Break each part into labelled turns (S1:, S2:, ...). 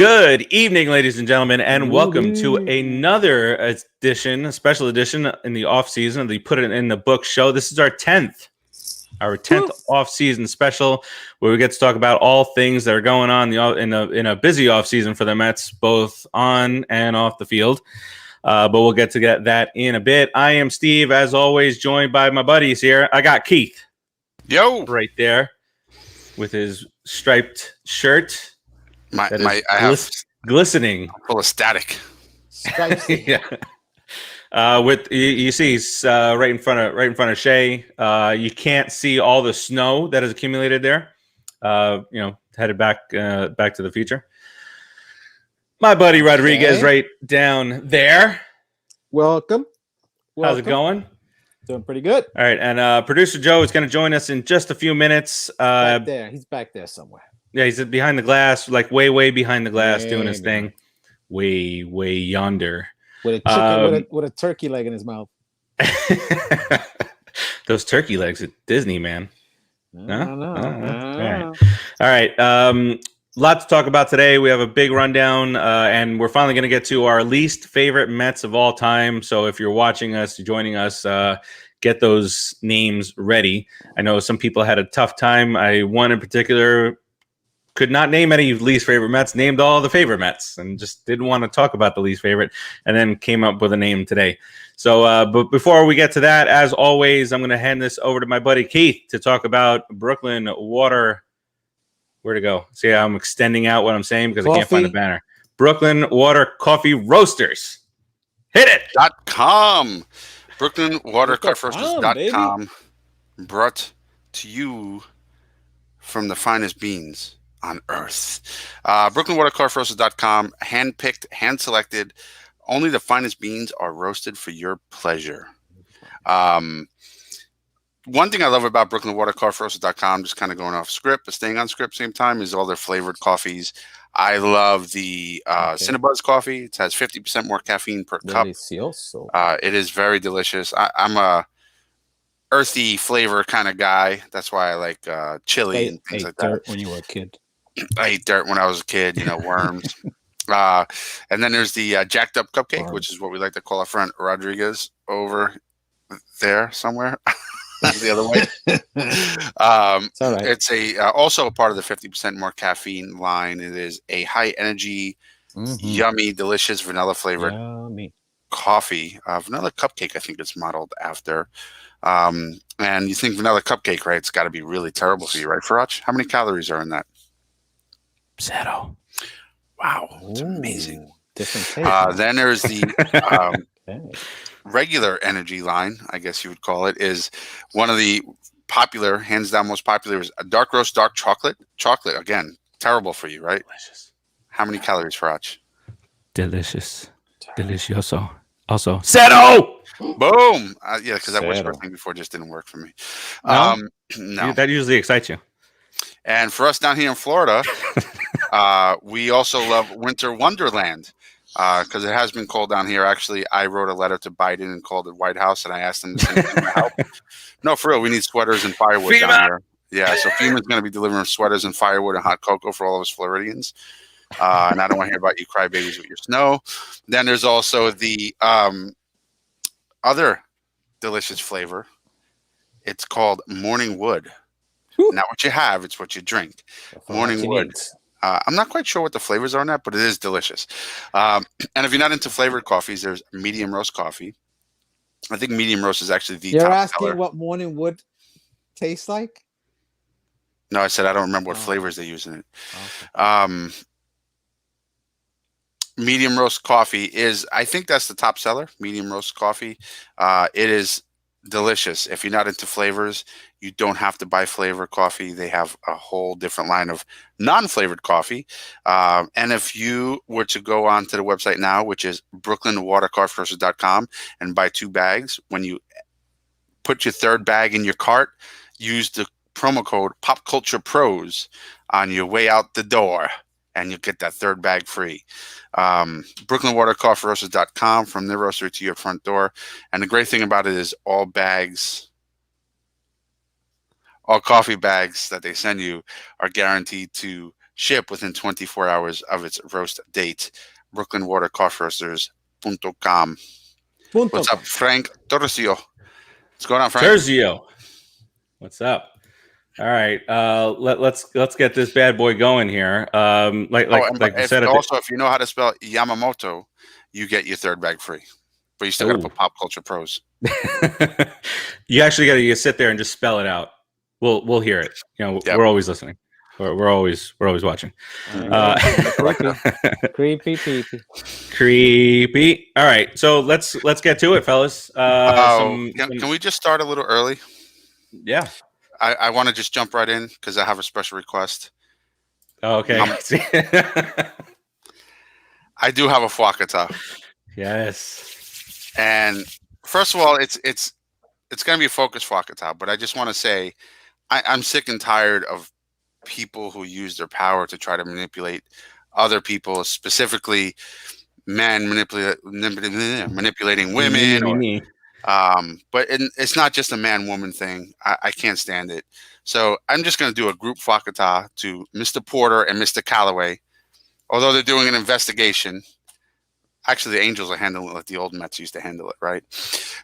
S1: Good evening, ladies and gentlemen, and welcome to another edition, a special edition in the off-season of the Put It in the Book show. This is our 10th off-season special, where we get to talk about all things that are going on in a busy off-season for the Mets, both on and off the field. But we'll get to that in a bit. I am Steve, as always, joined by my buddies here. I got Keith.
S2: Yo!
S1: Right there with his striped shirt.
S2: I have
S1: glistening,
S2: full of static.
S1: Yeah. With you see, he's right in front of Shay. You can't see all the snow that has accumulated there. Headed back to the future. My buddy Rodriguez, right down there.
S3: Welcome.
S1: How's it going?
S3: Doing pretty good.
S1: All right, and producer Joe is going to join us in just a few minutes.
S3: Back there. He's back there somewhere.
S1: Yeah, he's behind the glass, like way behind the glass, doing his thing. Way yonder.
S3: With a chicken, with a turkey leg in his mouth.
S1: Those turkey legs at Disney, man.
S3: I don't know.
S1: All right. Lot to talk about today. We have a big rundown, and we're finally going to get to our least favorite Mets of all time. So if you're watching us, joining us, get those names ready. I know some people had a tough time. One in particular could not name any least favorite Mets, named all the favorite Mets, and just didn't want to talk about the least favorite, and then came up with a name today. So, but before we get to that, as always, I'm going to hand this over to my buddy Keith to talk about Brooklyn Water. Where to go? See, I'm extending out what I'm saying because I can't find the banner. Brooklyn Water Coffee Roasters. Hit it.
S2: .com. BrooklynWaterCoffeeRoasters.com. Brought to you from the finest beans on earth. BrooklynWaterCoffeeRoasters.com. Hand-picked, hand-selected. Only the finest beans are roasted for your pleasure. One thing I love about BrooklynWaterCoffeeRoasters.com, just kind of going off script, but staying on script same time, is all their flavored coffees. I love the Cinnabuzz coffee. It has 50% more caffeine per cup.
S3: Delicioso.
S2: It is very delicious. I'm a earthy flavor kind of guy. That's why I like chili and things like that.
S3: When you were a kid.
S2: I ate dirt when I was a kid, worms. And then there's the jacked up cupcake, which is what we like to call our friend Rodriguez over there somewhere. The other way.
S3: It's all right.
S2: It's also a part of the 50% more caffeine line. It is a high energy, yummy, delicious vanilla flavored coffee. Vanilla cupcake, I think it's modeled after. And you think vanilla cupcake, right? It's got to be really terrible for you, right, Farace? How many calories are in that?
S1: 0.
S2: Wow, it's amazing.
S3: Different taste.
S2: Then there's the regular energy line, I guess you would call it, is one of the popular, hands down most popular, is a dark roast dark chocolate. Chocolate, again, terrible for you, right?
S1: Delicious.
S2: How many calories, Farace?
S1: Delicious. Delicioso. Also, 0!
S2: Boom! Yeah, because that whisper thing before just didn't work for me. No.
S1: That usually excites you.
S2: And for us down here in Florida, we also love Winter Wonderland. Because it has been cold down here. Actually, I wrote a letter to Biden and called the White House, and I asked them to send FEMA help. No, for real, we need sweaters and firewood down here. Yeah, so FEMA's going to be delivering sweaters and firewood and hot cocoa for all of us Floridians. And I don't want to hear about you crybabies with your snow. Then there's also the other delicious flavor. It's called Morning Wood. Not what you have, it's what you drink. Morning Wood. I'm not quite sure what the flavors are on that, but it is delicious. And if you're not into flavored coffees, there's medium roast coffee. I think medium roast is actually the top seller.
S3: You're asking what Morning Wood tastes like?
S2: No, I said I don't remember what flavors they use in it.
S3: Okay.
S2: Medium roast coffee is, I think that's the top seller, medium roast coffee. It is delicious. If you're not into flavors, you don't have to buy flavor coffee. They have a whole different line of non-flavored coffee. And if you were to go on to the website now, which is BrooklynWaterCoffeeRoasters.com, and buy 2 bags, when you put your third bag in your cart, use the promo code PopCulturePros on your way out the door, and you'll get that third bag free. BrooklynWaterCoffeeRoasters.com, from their roastery to your front door. And the great thing about it is all coffee bags that they send you are guaranteed to Ship within 24 hours of its roast date. Brooklyn Water Coffee Roasters.com. What's up, Frank Torresio? What's going on, Frank?
S1: Terzio. What's up? All right, let's get this bad boy going here. Like you said,
S2: also, if you know how to spell Yamamoto, you get your third bag free. But you still got to put Pop Culture Pros.
S1: You actually got to sit there and just spell it out. We'll hear it. We're always listening. We're always watching. Creepy. All right, so let's get to it, fellas.
S2: Can we just start a little early?
S1: Yeah.
S2: I want to just jump right in because I have a special request.
S1: Oh, okay.
S2: I do have a Fwakata.
S1: Yes.
S2: And first of all, it's going to be a focus Fwakata, but I just want to say I'm sick and tired of people who use their power to try to manipulate other people, specifically men manipulating women. But it's not just a man-woman thing. I can't stand it. So I'm just going to do a group Fwakata to Mr. Porter and Mr. Callaway, although they're doing an investigation. Actually, the Angels are handling it like the old Mets used to handle it, right?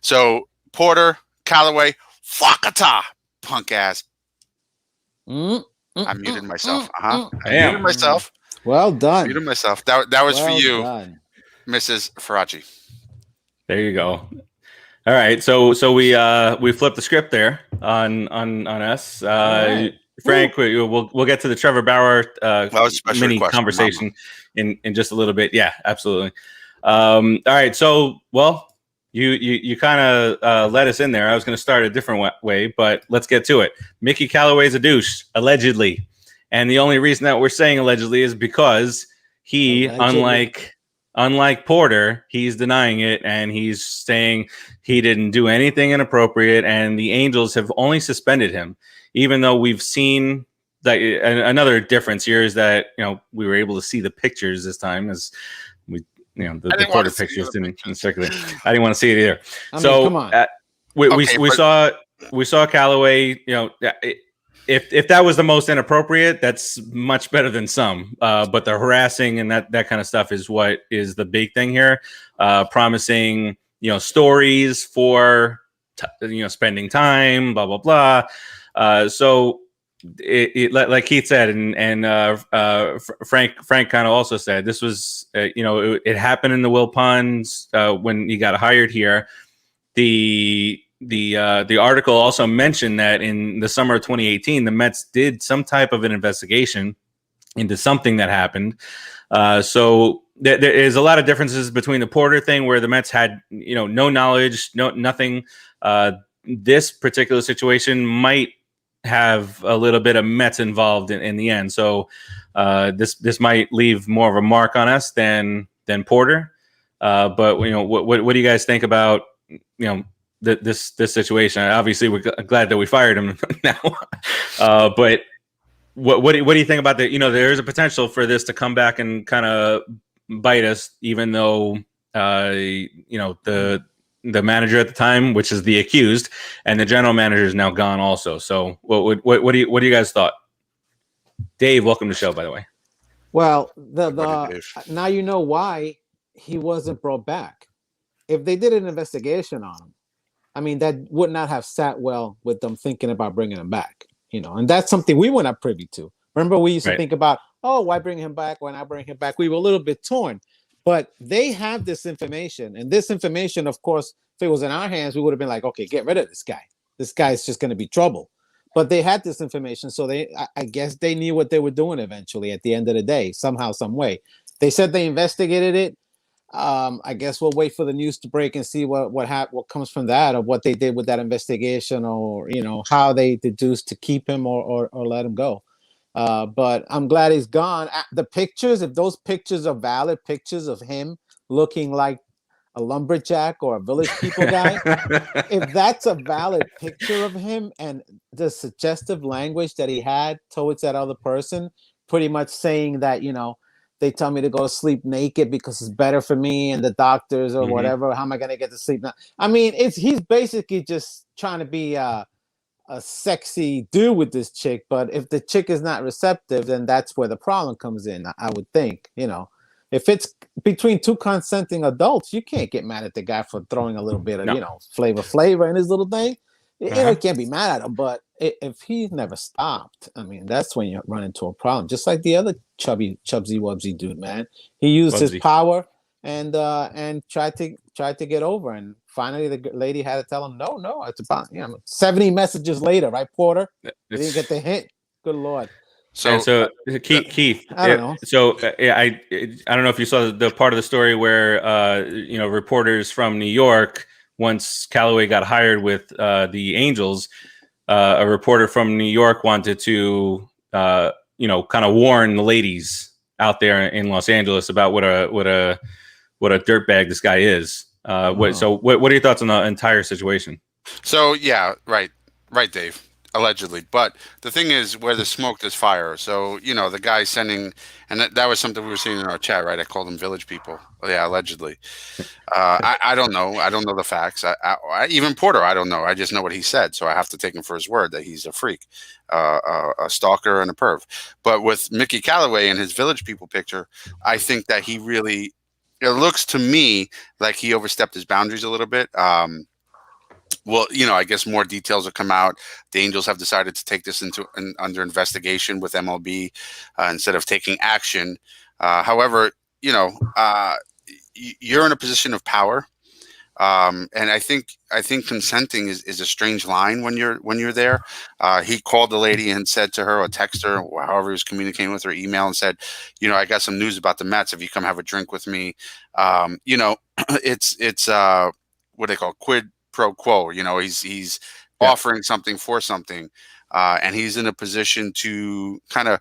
S2: So Porter, Callaway, Fwakata, punk ass. I muted myself. I muted myself.
S3: Well done.
S2: Muted myself. That was for you, Mrs. Farace.
S1: There you go. All right, so we flipped the script there on us. Right. Frank, we'll get to the Trevor Bauer mini conversation in just a little bit. Yeah, absolutely. All right, so you kind of let us in there. I was going to start a different way, but let's get to it. Mickey Callaway's a douche, allegedly, and the only reason that we're saying allegedly is because he, unlike Porter, he's denying it, and he's saying he didn't do anything inappropriate, and the Angels have only suspended him, even though we've seen that. Another difference here is that we were able to see the pictures this time, as we the Porter pictures didn't circulate. I didn't want to see it either.
S3: Come on.
S1: We saw Callaway. If that was the most inappropriate, that's much better than some. But the harassing and that kind of stuff is what is the big thing here. Promising, stories for, spending time, blah, blah, blah. So it like Keith said, and Frank kind of also said, this was, it happened in the Wilpons when he got hired here. The article also mentioned that in the summer of 2018, the Mets did some type of an investigation into something that happened. So there is a lot of differences between the Porter thing, where the Mets had no knowledge, nothing. This particular situation might have a little bit of Mets involved in the end. So this might leave more of a mark on us than Porter. But what do you guys think about this situation? Obviously, we're glad that we fired him now. But what do you think about that? There is a potential for this to come back and kind of bite us, even though the manager at the time, which is the accused, and the general manager is now gone also. So what do you guys thought? Dave, welcome to the show, by the way.
S3: Well, now you know why he wasn't brought back. If they did an investigation on him, I mean, that would not have sat well with them thinking about bringing him back, and that's something we were not privy to. Remember, we used to think about, why bring him back? Why not bring him back? We were a little bit torn, but they have this information, and this information, of course, if it was in our hands, we would have been like, okay, get rid of this guy. This guy's just going to be trouble. But they had this information, so I guess they knew what they were doing eventually at the end of the day, somehow, some way. They said they investigated it. I guess we'll wait for the news to break and see what comes from that, or what they did with that investigation, or how they deduced to keep him or let him go. But I'm glad he's gone. The pictures, if those pictures are valid pictures of him looking like a lumberjack or a village people guy, if that's a valid picture of him, and the suggestive language that he had towards that other person, pretty much saying that they tell me to go to sleep naked because it's better for me, and the doctors or whatever. How am I going to get to sleep now? I mean, he's basically just trying to be a sexy dude with this chick, but if the chick is not receptive, then that's where the problem comes in. I would think, if it's between two consenting adults, you can't get mad at the guy for throwing a little bit of, flavor in his little thing. You can't be mad at him, but if he's never stopped, I mean, that's when you run into a problem. Just like the other chubsy wubsy dude, man. He used his power and tried to get over, and finally the lady had to tell him, no, it's about 70 messages later, right, Porter? He didn't get the hint. Good Lord.
S1: So Keith,
S3: I don't know.
S1: So I don't know if you saw the part of the story where reporters from New York, once Callaway got hired with the Angels, a reporter from New York wanted to kind of warn the ladies out there in Los Angeles about what a dirtbag this guy is. So what are your thoughts on the entire situation?
S2: So yeah, right, Dave. Allegedly, but the thing is, where there's smoke, there's fire. So the guy sending, and that was something we were seeing in our chat, right? I called them village people. Yeah, allegedly. I don't know. I don't know the facts. I even Porter, I don't know. I just know what he said, so I have to take him for his word that he's a freak, a stalker, and a perv. But with Mickey Callaway and his village people picture, I think that he really, it looks to me like he overstepped his boundaries a little bit. Well, I guess more details will come out. The Angels have decided to take this under investigation with MLB instead of taking action. However, you're in a position of power, and I think consenting is a strange line when you're there. He called the lady and said to her, or text her, or however he was communicating with her, email, and said, I got some news about the Mets. If you come have a drink with me, it's what they call quid pro quo. He's offering something for something, and he's in a position to kind of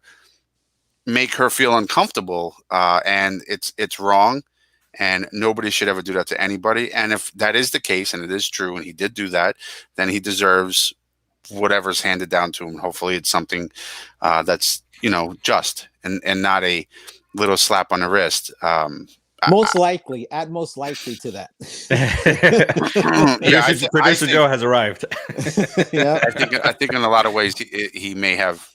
S2: make her feel uncomfortable, and it's wrong, and nobody should ever do that to anybody. And if that is the case, and it is true, and he did do that, then he deserves whatever's handed down to him. Hopefully it's something that's just and not a little slap on the wrist.
S3: Most likely to that.
S1: Producer Joe has arrived.
S3: Yeah,
S2: I think in a lot of ways he may have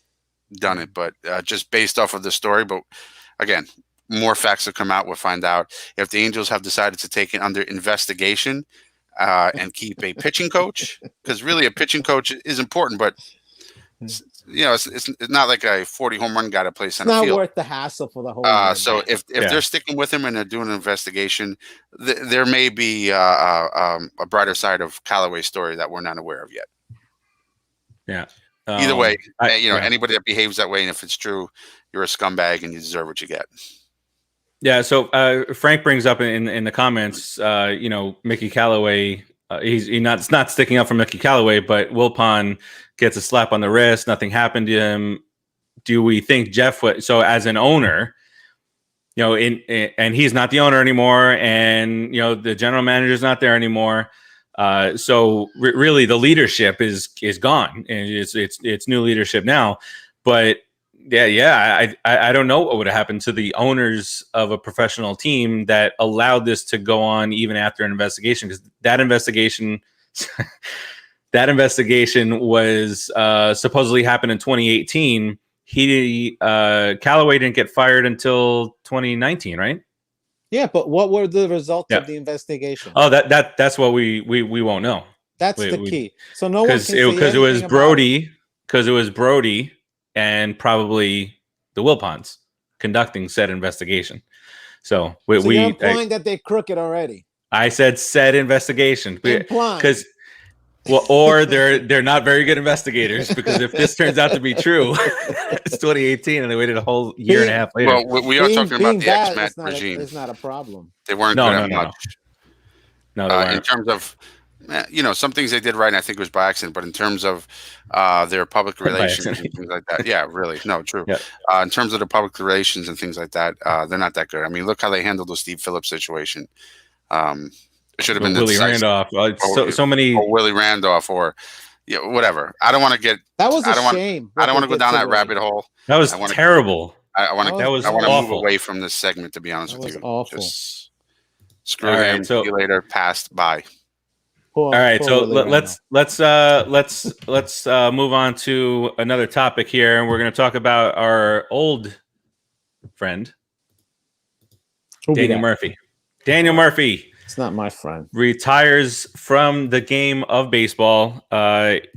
S2: done it, but just based off of the story. But again, more facts will come out. We'll find out if the Angels have decided to take it under investigation and keep a pitching coach, because really a pitching coach is important, but it's not like a 40 home run guy to play center field.
S3: It's not worth the hassle for the whole year.
S2: So if they're sticking with him and they're doing an investigation, there may be a brighter side of Callaway's story that we're not aware of yet.
S1: Yeah.
S2: Either way, anybody that behaves that way, and if it's true, you're a scumbag and you deserve what you get.
S1: Yeah. So Frank brings up in the comments, Mickey Callaway. He's not sticking up for Mickey Callaway, but Wilpon gets a slap on the wrist. Nothing happened to him. Do we think Jeff would? So as an owner, and he's not the owner anymore, and the general manager's not there anymore. So really, the leadership is gone, and it's new leadership now. But I don't know what would have happened to the owners of a professional team that allowed this to go on even after an investigation, because that investigation was supposedly happened in 2018. Callaway didn't get fired until 2019, right?
S3: Yeah, but what were the results of the investigation?
S1: Oh, that's what we won't know.
S3: That's the key. So no one can say
S1: because it was Brody and probably the Wilpons conducting said investigation. So
S3: you're implying that they're crooked already.
S1: I said said investigation because or they're not very good investigators, because if this turns out to be true, it's 2018 and they waited a whole year and a half later.
S2: Well, we are talking about the ex-Met regime.
S3: It's not a problem.
S2: They weren't good at much.
S1: No,
S2: in terms of some things they did right, and I think it was by accident, but in terms of their public relations and things like that, really, no, true. Yeah. In terms of the public relations and things like that, they're not that good. I mean, look how they handled the Steve Phillips situation. It should have been
S1: Willie Randolph. So many,
S2: or Willie Randolph, or whatever. I don't want to get.
S3: That was a shame.
S2: I don't want to go down that rabbit hole.
S1: That was terrible.
S2: I want to move away from this segment, to be honest with you.
S3: Awful.
S2: Just screw them. See you later. Passed by.
S3: Poor,
S1: All right,
S3: poor
S1: so
S3: Willie
S1: let's move on to another topic here, and we're going to talk about our old friend Daniel Murphy. Daniel Murphy.
S3: It's not my friend.
S1: Retires from the game of baseball. It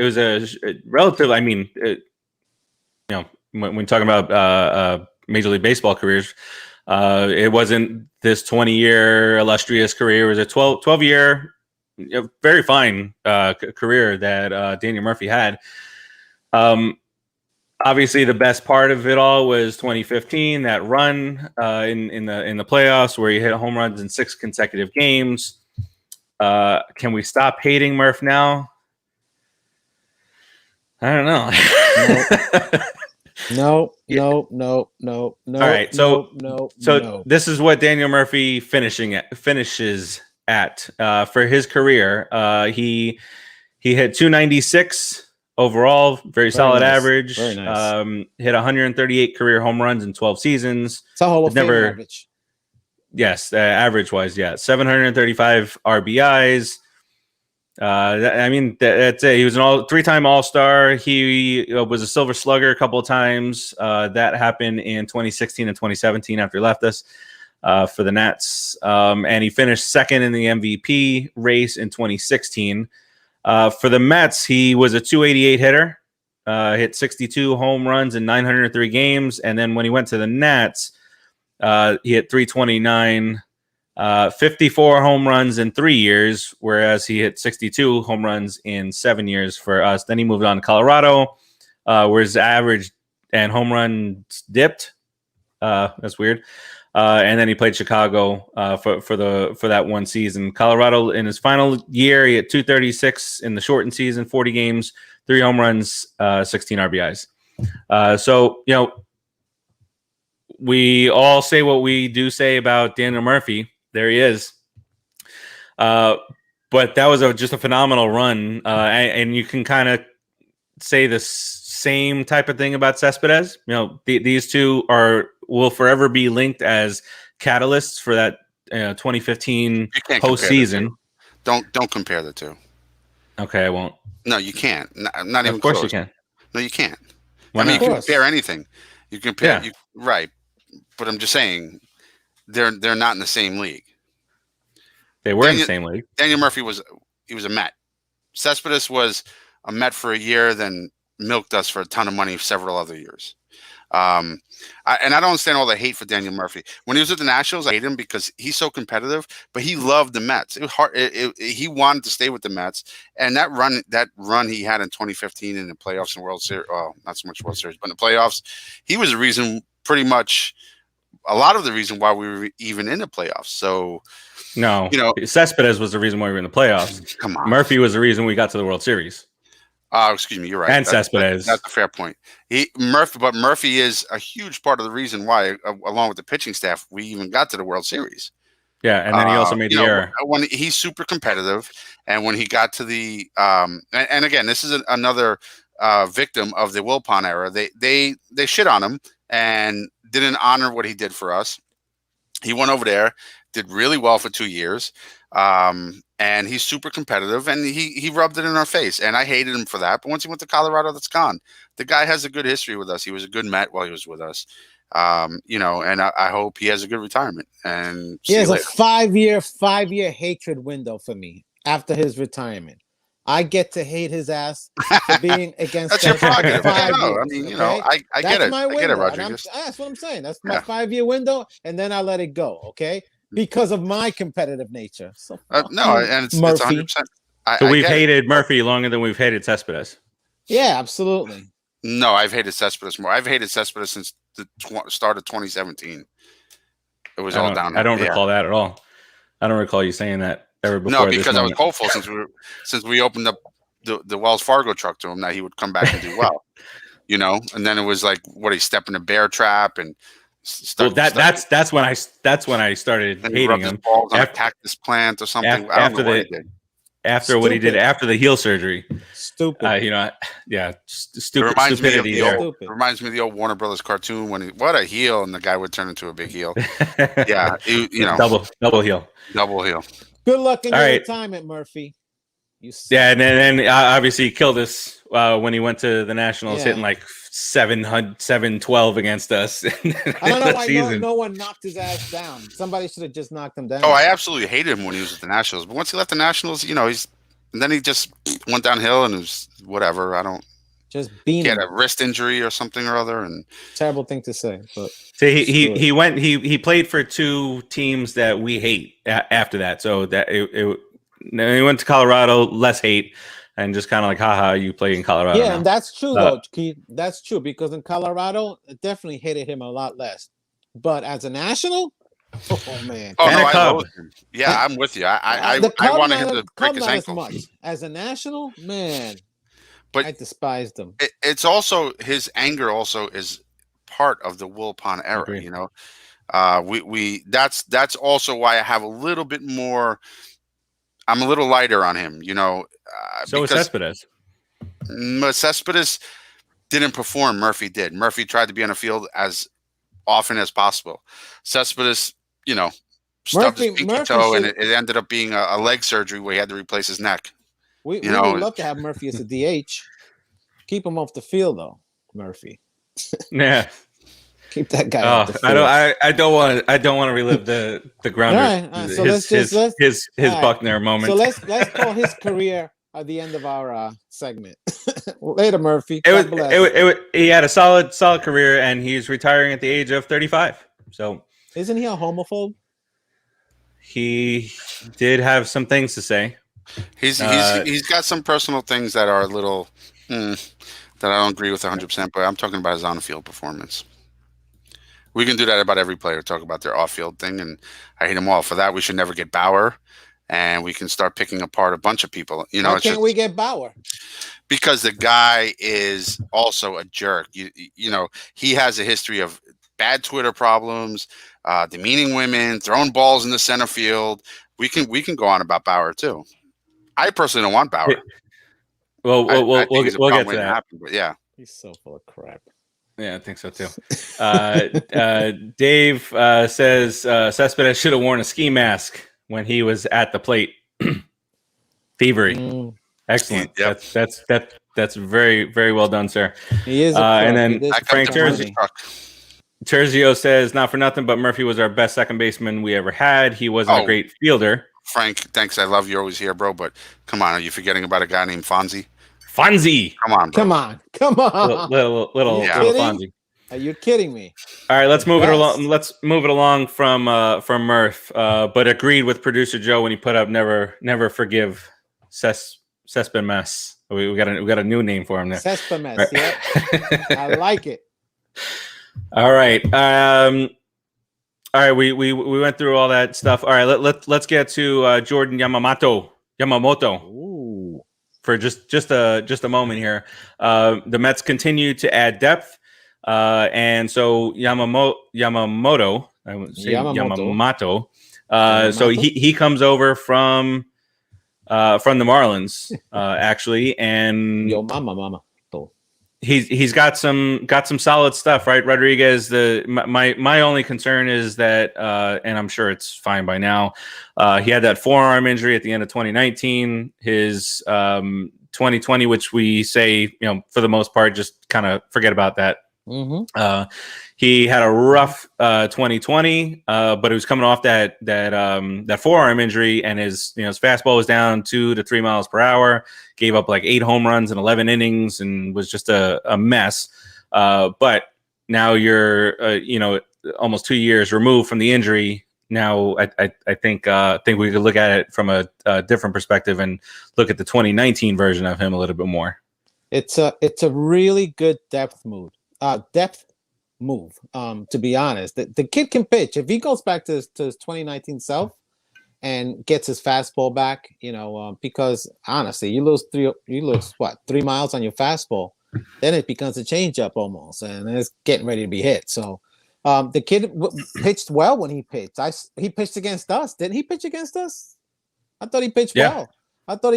S1: was a relative. I mean, when talking about Major League Baseball careers, it wasn't this 20-year illustrious career. It was a 12-year, very fine career that Daniel Murphy had. Obviously, the best part of it all was 2015, that run in the playoffs where he hit home runs in 6 consecutive games. Can we stop hating Murph now? I don't know.
S3: No. All right,
S1: so this is what Daniel Murphy finishes at for his career. He hit 296 overall, very solid
S3: nice.
S1: average.
S3: Very nice.
S1: Hit 138 career home runs in 12 seasons.
S3: It's a Hall of Fame average.
S1: Yes, average wise, 735 RBIs. That's it. He was an 3-time All-Star. He was a Silver Slugger a couple of times. That happened in 2016 and 2017 after he left us for the Nats. And he finished second in the MVP race in 2016. For the Mets, he was a 288 hitter, hit 62 home runs in 903 games. And then when he went to the Nats, he hit 329, 54 home runs in 3 years, whereas he hit 62 home runs in 7 years for us. Then he moved on to Colorado, where his average and home runs dipped. That's weird. And then he played Chicago for that one season. Colorado, in his final year, he hit 236 in the shortened season, 40 games, 3 home runs, 16 RBIs. We all say what we do say about Daniel Murphy. There he is. But that was just a phenomenal run. And you can kind of say the same type of thing about Cespedes. These two will forever be linked as catalysts for that 2015 postseason.
S2: Don't compare the two.
S1: Okay, I won't.
S2: No, you can't. Not even
S1: Of course
S2: close.
S1: you can.
S2: No, you can't.
S1: Why not?
S2: You can compare anything. You compare,
S1: Yeah.
S2: right? But I'm just saying, they're not in the same league.
S1: They were in the same league.
S2: Daniel Murphy was a Met. Cespedes was a Met for a year, then milked us for a ton of money several other years. I don't understand all the hate for Daniel Murphy. When he was at the Nationals, I hate him because he's so competitive, but he loved the Mets. It was hard. He wanted to stay with the Mets, and that run he had in 2015 in the playoffs and World Series. Well, not so much World Series, but in the playoffs, he was the reason, pretty much, a lot of the reason why we were even in the playoffs. So,
S1: Cespedes was the reason why we were in the playoffs.
S2: Come on,
S1: Murphy was the reason we got to the World Series.
S2: Excuse me, you're right.
S1: And Cespedes.
S2: That's a fair point. Murphy is a huge part of the reason why, along with the pitching staff, we even got to the World Series.
S1: Yeah, and then he also made the error.
S2: When he's super competitive, and when he got to the and again, this is another victim of the Wilpon era. They shit on him and didn't honor what he did for us. He went over there, did really well for 2 years. And he's super competitive, and he rubbed it in our face, and I hated him for that. But once he went to Colorado, that's gone. The guy has a good history with us. He was a good Met while he was with us, and I hope he has a good retirement. And
S3: he has a 5-year hatred window for me after his retirement. I get to hate his ass for being against.
S2: That's your prerogative. I
S3: That's
S2: get it.
S3: my window.
S2: I get it, Rodriguez.
S3: That's what I'm saying. That's my 5-year window, and then I let it go. Okay. Because of my competitive nature. So
S2: and it's 100%.
S1: So we've hated Murphy longer than we've hated Cespedes.
S3: Yeah, absolutely.
S2: No, I've hated Cespedes more. I've hated Cespedes since the start of 2017. It was all down.
S1: I don't recall that at all. I don't recall you saying that ever before.
S2: No, because I was hopeful since we opened up the Wells Fargo truck to him that he would come back and do well. And then it was like, he stepped in a bear trap and.
S1: That's when I started hating him.
S2: On a cactus plant or something.
S1: After what he did after the heel surgery.
S3: Stupid.
S1: Stupidity.
S2: It reminds me of the old Warner Brothers cartoon when what a heel, and the guy would turn into a big heel. Yeah,
S1: double heel.
S2: Double heel.
S3: Good luck in
S1: All
S3: your
S1: right.
S3: retirement, Murphy. You suck.
S1: Yeah, and then obviously he killed us when he went to the Nationals,
S3: Yeah.
S1: hitting like 712 against us.
S3: I don't know why no one knocked his ass down. Somebody should have just knocked him down.
S2: Oh, I absolutely hated him when he was at the Nationals. But once he left the Nationals, and then he just went downhill and it was whatever. I don't.
S3: Just beat
S2: He
S3: him.
S2: had a wrist injury or something or other, and
S3: Terrible thing to say, but
S1: so he played for two teams that we hate after that. So that he went to Colorado, less hate, and just kind of like, haha, you play in Colorado.
S3: yeah,
S1: now.
S3: and that's true though, Keith. That's true because in Colorado, it definitely hated him a lot less. But as a national, oh man.
S2: oh
S1: And
S2: no,
S1: a
S2: I
S1: Cub.
S2: loathe him. Yeah, I'm with you. I
S3: The Cub
S2: wanted him
S3: not-
S2: to
S3: Cub
S2: break his
S3: not
S2: ankle.
S3: as much. As a national, man,
S2: But
S3: I despised him.
S2: it's also his anger also is part of the Wilpon era.
S1: Agree.
S2: That's also why I have a little bit more. I'm a little lighter on him.
S1: So is
S2: because
S1: Cespedes.
S2: Cespedes didn't perform. Murphy did. Murphy tried to be on the field as often as possible. Cespedes, stubbed his pinky toe, and it ended up being a leg surgery where he had to replace his neck.
S3: We would love to have Murphy as a DH. Keep him off the field though, Murphy.
S1: Yeah.
S3: Keep that guy off the field.
S1: I don't want to relive the grounders.
S3: All right. So
S1: his Buckner moment.
S3: So let's call his career at the end of our segment. Later, Murphy.
S1: He had a solid career, and he's retiring at the age of 35. So
S3: isn't he a homophobe?
S1: He did have some things to say.
S2: He's got some personal things that are a little that I don't agree with 100%, but I'm talking about his on-field performance. We can do that about every player, talk about their off-field thing, and I hate them all. For that, we should never get Bauer, and we can start picking apart a bunch of people.
S3: Why can't we get Bauer?
S2: Because the guy is also a jerk. He has a history of bad Twitter problems, demeaning women, throwing balls in the center field. We can go on about Bauer too. I personally don't want Bauer.
S1: Well, we'll get to that.
S2: Happen, but yeah,
S3: he's so full of crap.
S1: Yeah, I think so too. Dave says Cespedes should have worn a ski mask when he was at the plate. Thievery, excellent.
S2: Yep.
S1: That's very, very well done, sir.
S3: He is.
S1: And then Frank Terzio says, not for nothing, but Murphy was our best second baseman we ever had. He wasn't a great fielder.
S2: Frank, thanks. I love you always here, bro. But come on, are you forgetting about a guy named Fonzie?
S1: Fonzie.
S2: Come on, bro.
S3: Come on.
S1: Little Fonzie.
S3: Are you kidding me?
S1: All right, let's move it along. Let's move it along from Murph. But agreed with producer Joe when he put up never forgive Cespedes. We got a new name for him there.
S3: Cespedes. Right. Yeah, I like it.
S1: All right. All right. We went through all that stuff. All right. Let's get to Jordan Yamamoto.
S3: Ooh.
S1: For just a moment here. The Mets continue to add depth. And so Yamamoto. I would say Yamamoto. So he comes over from the Marlins, actually, and
S3: Mama.
S1: He's got some solid stuff, right? Rodriguez. My only concern is that, and I'm sure it's fine by now. He had that forearm injury at the end of 2019. His 2020, which we say, for the most part, just kind of forget about that.
S3: Mm-hmm.
S1: He had a rough 2020, but he was coming off that forearm injury, and his fastball was down 2 to 3 miles per hour. Gave up like 8 home runs in 11 innings, and was just a mess. But now you're almost 2 years removed from the injury. Now I think we could look at it from a different perspective and look at the 2019 version of him a little bit more.
S3: It's a really good depth move. To be honest, the kid can pitch. If he goes back to his 2019 self and gets his fastball back, because honestly, you lose 3 miles on your fastball, then it becomes a changeup almost, and it's getting ready to be hit. So the kid pitched well when he pitched. He pitched against us. Didn't he pitch against us? I thought he pitched well. I thought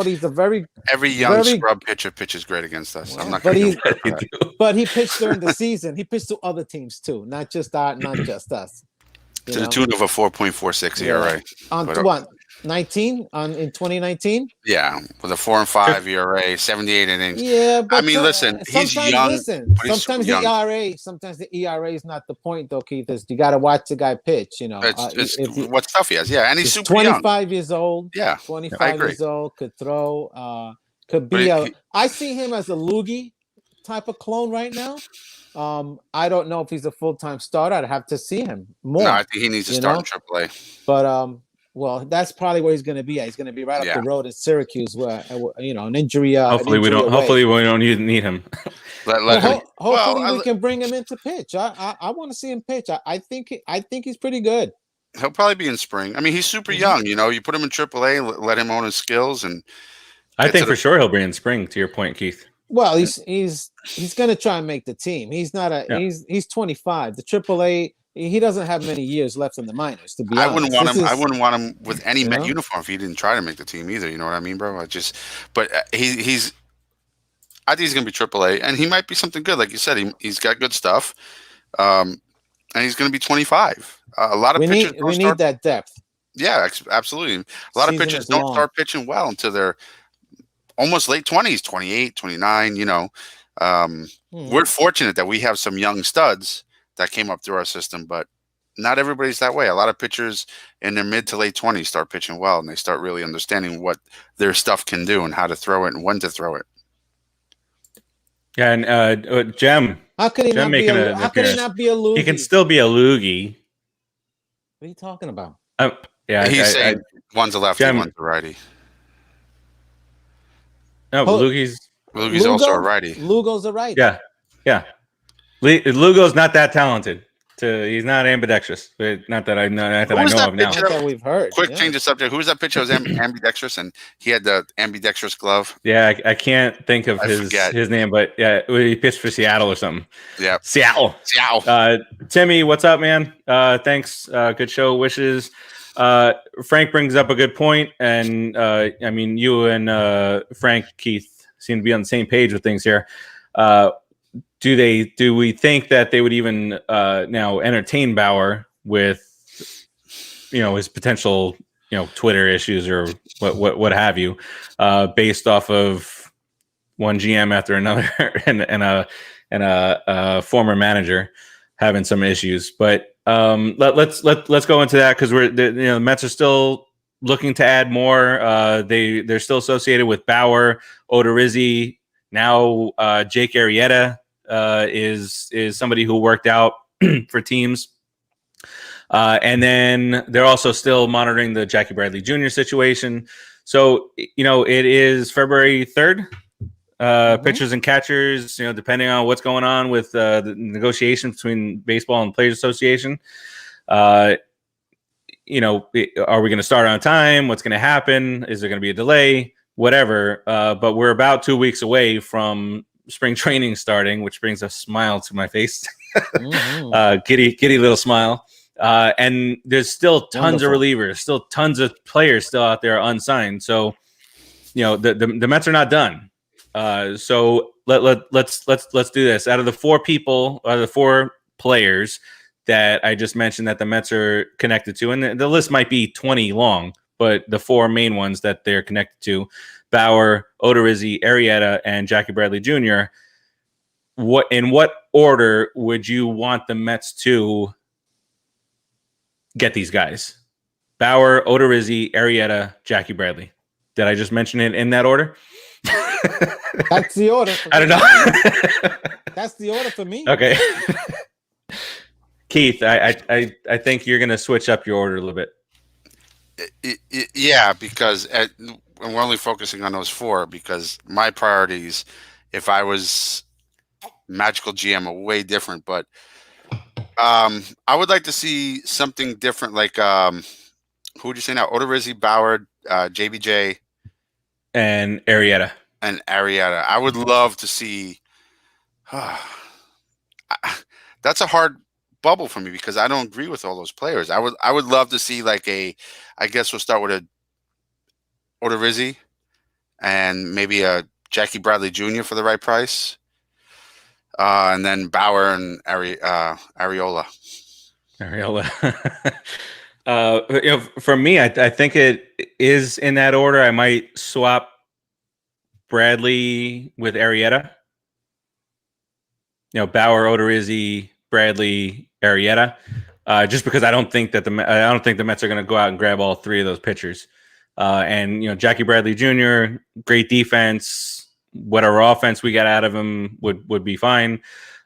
S3: he's a very
S2: young scrub pitcher pitches great against us.
S3: Well,
S2: I'm not going to.
S3: But he pitched during the season. He pitched to other teams too, not just us.
S2: To the tune of a 4.46 ERA.
S3: 19 in 2019.
S2: Yeah, with a 4.5 ERA, 78 innings.
S3: Yeah,
S2: I
S3: but
S2: mean, listen, he's young, but he's super young.
S3: Sometimes the ERA is not the point, though, Keith. Is you got to watch the guy pitch. You know,
S2: It's what stuff he has. Yeah, and he's super
S3: 25
S2: young.
S3: years old.
S2: Yeah,
S3: 25 years old, could throw. Could be I see him as a loogie type of clone right now. I don't know if he's a full-time starter. I'd have to see him more.
S2: No, I think he needs to start in AAA.
S3: But well, that's probably where he's going to be at. He's going to be right up the road in Syracuse, where an injury.
S1: Hopefully we don't. Hopefully we don't need him.
S3: Hopefully we can bring him in to pitch. I want to see him pitch. I think he's pretty good.
S2: He'll probably be in spring. I mean, he's super young. You know, you put him in AAA, let him own his skills, and
S1: I think for sure he'll be in spring. To your point, Keith.
S3: Well, he's going to try and make the team. He's not he's 25. The AAA. He doesn't have many years left in the minors. To be honest,
S2: I wouldn't want him with any Met uniform if he didn't try to make the team either. You know what I mean, bro? I think he's going to be AAA, and he might be something good. Like you said, he's got good stuff, and he's going to be 25. A lot of pitchers
S3: we need that depth.
S2: Yeah, absolutely. A lot of pitchers don't start pitching well until they're almost late 20s, 28, 29. You know, we're fortunate that we have some young studs that came up through our system, but not everybody's that way. A lot of pitchers in their mid to late 20s start pitching well, and they start really understanding what their stuff can do and how to throw it and when to throw it.
S1: Yeah, and Jem.
S3: How could he not be a loogie?
S1: He can still be a loogie.
S3: What are you talking about?
S2: He's saying one's a lefty, one's a righty.
S1: No, Lugo's
S2: also a righty.
S3: Lugo's a righty.
S1: Yeah. Lugo's not that talented. He's not ambidextrous. Not that I know. Not that I know of now.
S3: That we've heard.
S2: Quick change of subject. Who was that pitcher? Was ambidextrous, and he had the ambidextrous glove.
S1: Yeah, I can't think of his name, but yeah, he pitched for Seattle or something.
S2: Yeah,
S1: Seattle. Timmy, what's up, man? Thanks. Good show. Wishes. Frank brings up a good point, and I mean, you and Frank, Keith, seem to be on the same page with things here. Do we think that they would even now entertain Bauer with his potential Twitter issues or what have you, based off of one GM after another and a former manager having some issues? But let's go into that, because the Mets are still looking to add more. They're still associated with Bauer, Odorizzi, now Jake Arrieta. Is somebody who worked out for teams. And then they're also still monitoring the Jackie Bradley Jr. situation. So, it is February 3rd. Pitchers and catchers, depending on what's going on with the negotiation between baseball and Players Association. Are we going to start on time? What's going to happen? Is there going to be a delay? Whatever. But we're about 2 weeks away from spring training starting, which brings a smile to my face. Giddy little smile. And there's still tons of relievers, still tons of players still out there unsigned. So, the Mets are not done. So let's do this. Out of the four players that I just mentioned that the Mets are connected to, and the list might be 20 long, but the four main ones that they're connected to: Bauer, Odorizzi, Arrieta, and Jackie Bradley Jr. In what order would you want the Mets to get these guys? Bauer, Odorizzi, Arrieta, Jackie Bradley. Did I just mention it in that order?
S3: That's the order.
S1: I don't know.
S3: That's the order for me.
S1: Okay. Keith, I think you're going to switch up your order a little bit.
S2: Yeah, because we're only focusing on those four, because my priorities, if I was magical GM, are way different. But I would like to see something different, like who would you say now? Odorizzi, Bauer, JBJ,
S1: and Arrieta.
S2: I would love to see. That's a hard bubble for me, because I don't agree with all those players. I would love to see I guess we'll start with a Odorizzi and maybe a Jackie Bradley Jr. for the right price, and then Bauer and Arriola.
S1: For me, I think it is in that order. I might swap Bradley with Arrieta. Bauer, Odorizzi, Bradley, Arrieta. Just because I don't think the Mets are going to go out and grab all three of those pitchers. And Jackie Bradley Jr., great defense. Whatever offense we got out of him would be fine.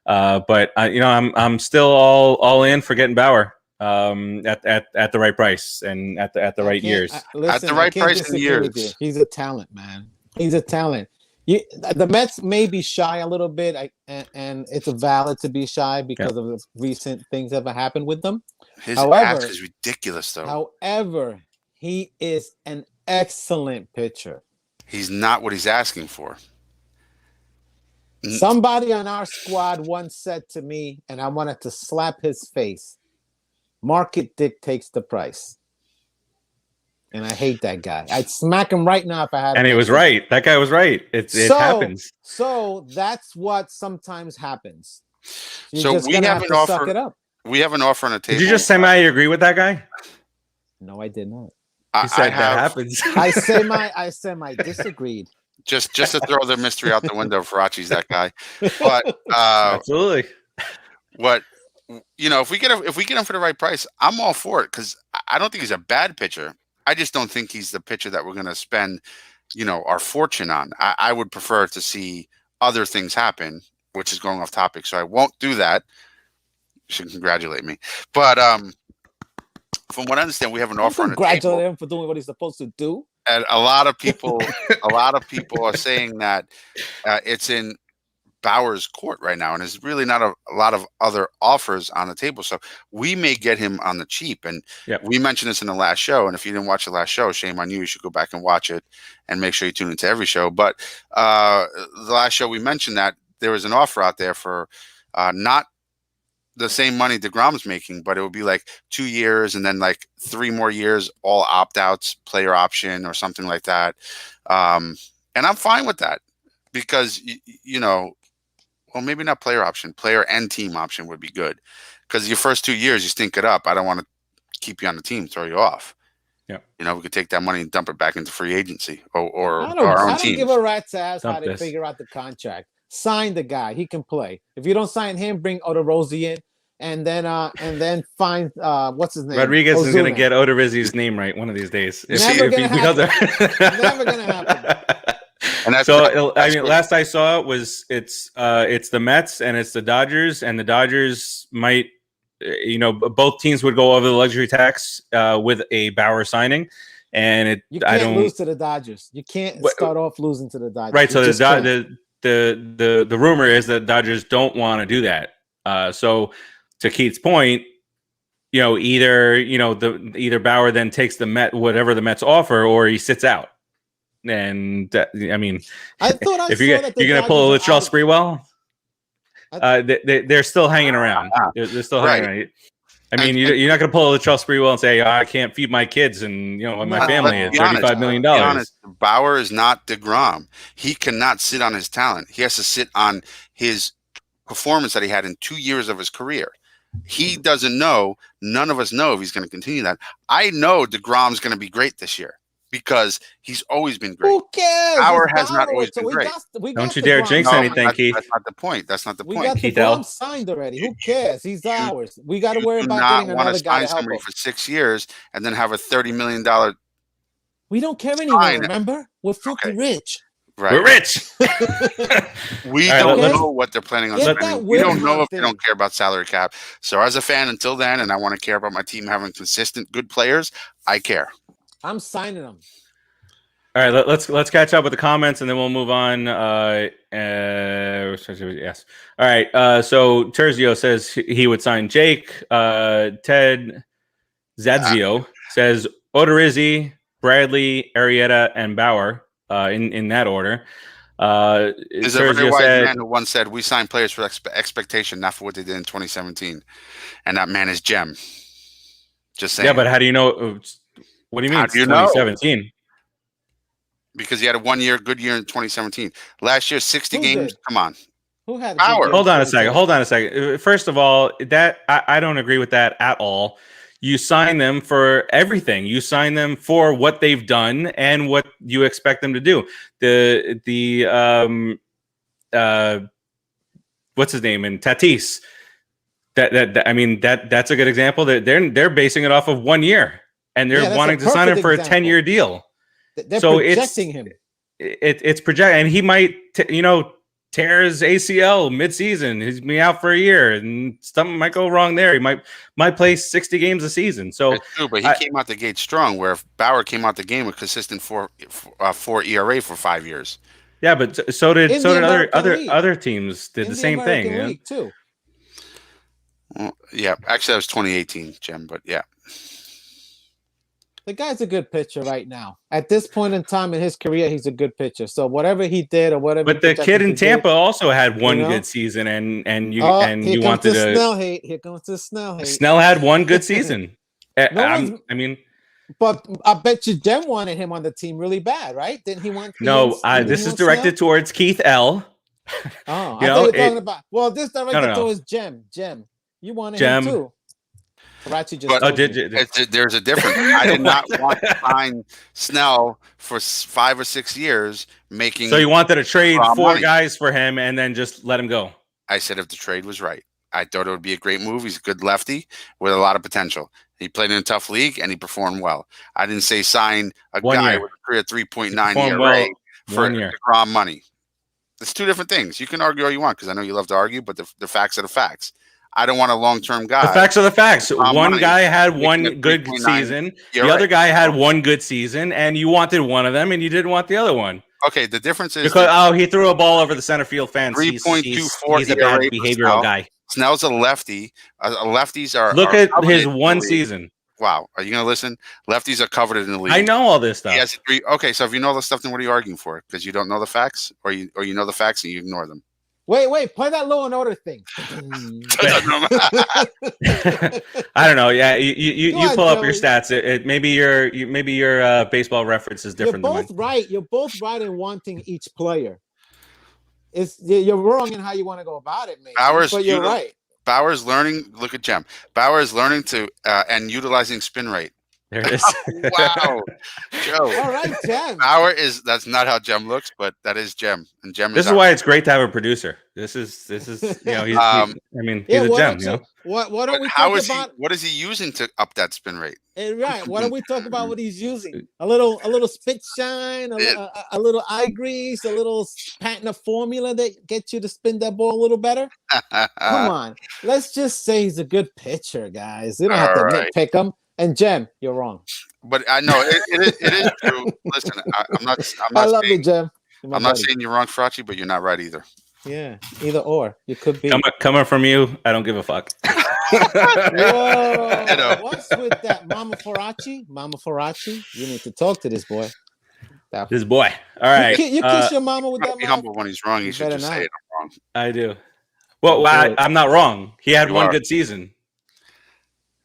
S1: But I'm still all in for getting Bauer at the right price and at the right years.
S2: At the right price and years.
S3: He's a talent, man. He's a talent. The Mets may be shy a little bit, and it's valid to be shy because of the recent things that have happened with them.
S2: His ask is ridiculous, though.
S3: However, he is an excellent pitcher.
S2: He's not what he's asking for.
S3: Somebody on our squad once said to me, and I wanted to slap his face, market dictates the price. And I hate that guy. I'd smack him right now if I had.
S1: And he was right. That guy was right. It happens.
S3: So that's what sometimes happens.
S2: So we have an offer. Suck it up. We have an offer on the table.
S1: Did you just semi-agree with that guy?
S3: No, I did not.
S1: You said that happens.
S3: I semi disagreed.
S2: Just to throw the mystery out the window, Farace's that guy. But
S1: absolutely.
S2: What if we get him for the right price, I'm all for it because I don't think he's a bad pitcher. I just don't think he's the pitcher that we're going to spend, our fortune on. I would prefer to see other things happen, which is going off topic. So I won't do that. You should congratulate me. But from what I understand, we have an offer on the table.
S3: Congratulate him for doing what he's supposed to do.
S2: And a lot of people are saying that it's in Bauer's court right now, and there's really not a lot of other offers on the table. So we may get him on the cheap. And we mentioned this in the last show. And if you didn't watch the last show, shame on you. You should go back and watch it and make sure you tune into every show. But the last show we mentioned that there was an offer out there for not the same money DeGrom's making, but it would be like 2 years and then like 3 more years, all opt-outs, player option or something like that. And I'm fine with that because, well, maybe not player option, player and team option would be good because your first 2 years, you stink it up. I don't want to keep you on the team, throw you off. Yeah. We could take that money and dump it back into free agency or our own team. I don't
S3: give a rat's ass how they figure out the contract. Sign the guy. He can play. If you don't sign him, bring Odorizzi in and then find what's his name?
S1: Rodriguez is going to get Odorizzi's name right one of these days.
S3: Never going to happen.
S1: And that's last I saw it was it's the Mets and it's the Dodgers, and the Dodgers might, both teams would go over the luxury tax with a Bauer signing, and
S3: you can't lose to the Dodgers. You can't start off losing to the Dodgers.
S1: Right. So the rumor is that Dodgers don't want to do that. So to Keith's point, either Bauer then takes whatever the Mets offer, or he sits out. And
S3: I thought
S1: if you're going to pull a Latrell Sprewell, they're still hanging around. They're still hanging around. I mean, you're not going to pull a Latrell Sprewell and say, I can't feed my kids and my family at $35 million.
S2: Honest, Bauer is not DeGrom. He cannot sit on his talent. He has to sit on his performance that he had in 2 years of his career. He doesn't know. None of us know if he's going to continue that. I know DeGrom's going to be great this year because he's always been great.
S3: Who cares?
S2: Bauer has not always been great.
S1: Don't you dare jinx anything, Keith.
S2: That's not the point. That's not the point.
S3: We got DeGrom signed already. Who cares? He's ours. We got to worry about getting another guy to help us.
S2: For 6 years and then have a $30 million.
S3: We don't care anymore. Remember, we're filthy rich.
S2: Right.
S1: We're rich.
S2: We don't know what they're planning on spending. We don't know if they don't care about salary cap. So as a fan, until then, and I want to care about my team having consistent good players, I care.
S3: I'm signing them.
S1: All right, let's catch up with the comments and then we'll move on. Yes. All right. So Terzio says he would sign Jake. Ted Zadzio says Odorizzi, Bradley, Arrieta, and Bauer. In that order.
S2: There's a very wise man who once said, we sign players for expectation, not for what they did in 2017. And that man is Jem. Just saying.
S1: Yeah, but how do you know? What do you mean?
S2: Do you
S1: 2017?
S2: Know? Because he had a 1 year, good year in 2017. Last year, 60 games. Come on.
S3: Who had
S2: Bauer?
S1: Hold on a second. First of all, that I don't agree with that at all. you sign them for everything. You sign them for what they've done and what you expect them to do. What's his name? And Tatis. That's a good example. That they're basing it off of 1 year, and they're wanting to sign him for a 10-year deal.
S3: They're projecting him.
S1: It's project, and he might tear his ACL midseason. He's been out for a year, and something might go wrong there. He might play 60 games a season. So
S2: it's true, but he came out the gate strong. Where if Bauer came out the game with consistent 4 ERA for 5 years.
S1: Yeah, but so did other teams did the same thing.
S3: League too.
S2: Well, yeah, actually that was 2018, Jim. But yeah.
S3: The guy's a good pitcher right now. At this point in time in his career, he's a good pitcher. So whatever he did or whatever.
S1: But the kid in Tampa also had one good season, and you wanted to.
S3: Snell hate. Here comes the Snell hate.
S1: Snell had one good season. But I bet you Jem wanted him on the team really bad, right? Didn't he want? No, this is directed towards Keith L.
S3: Oh, I thought you were talking about. Well, this directed towards Jem. You wanted him too. Farace just
S2: there's a difference. I did not want to sign Snell for 5 or 6 years making.
S1: So you wanted to trade 4 guys for him and then just let him go.
S2: I said if the trade was right. I thought it would be a great move. He's a good lefty with a lot of potential. He played in a tough league and he performed well. I didn't say sign a guy with a career 3.9 ERA for DeGrom money. It's 2 different things. You can argue all you want because I know you love to argue, but the facts are the facts. I don't want a long-term guy.
S1: The facts are the facts. One guy had one good season. The other guy had one good season, and you wanted one of them, and you didn't want the other one.
S2: Okay, the difference is
S1: because he threw a ball over the center field fence.
S2: 3.24.
S1: He's a bad behavioral guy.
S2: Snell's a lefty. Lefties are.
S1: Look at his one season.
S2: Wow, are you going to listen? Lefties are covered in the league.
S1: I know all this stuff.
S2: He has 3. Okay, so if you know the stuff, then what are you arguing for? Because you don't know the facts, or you know the facts and you ignore them.
S3: Wait, play that Law and Order thing.
S1: I don't know. Yeah, you pull up your stats. Maybe your baseball reference is different.
S3: You're both right. You're both right in wanting each player. You're wrong in how you want to go about it, maybe. But you're right.
S2: Bauer's learning. Look at Jem. Bauer is learning to and utilizing spin rate.
S1: There it is.
S2: Wow, Joe.
S3: All right, Jem.
S2: Bauer that's not how Jem looks, but that is Jem. And Jem.
S1: This is why it's great to have a producer. This is he's a Jem.
S3: What don't we talk about?
S2: What is he using to up that spin rate?
S3: Right. Why don't we talk about what he's using? A little spit shine, a little eye grease, a little patent a formula that gets you to spin that ball a little better. Come on, let's just say he's a good pitcher, guys. We don't have to nitpick him. And Jem, you're wrong.
S2: But I know it is true. Listen, I'm not.
S3: I love you, Jem.
S2: I'm not saying you're wrong, Fwakata, but you're not right either.
S3: Yeah, either or. You could be.
S1: Coming from you, I don't give a fuck.
S3: Whoa! What's with that, Mama Farace? Mama Farace, you need to talk to this boy.
S1: This boy. All right.
S3: You kiss your mama with that.
S2: Be humble when he's wrong. You should just say it. I'm wrong.
S1: I do. Well, I'm not wrong. He had one good season.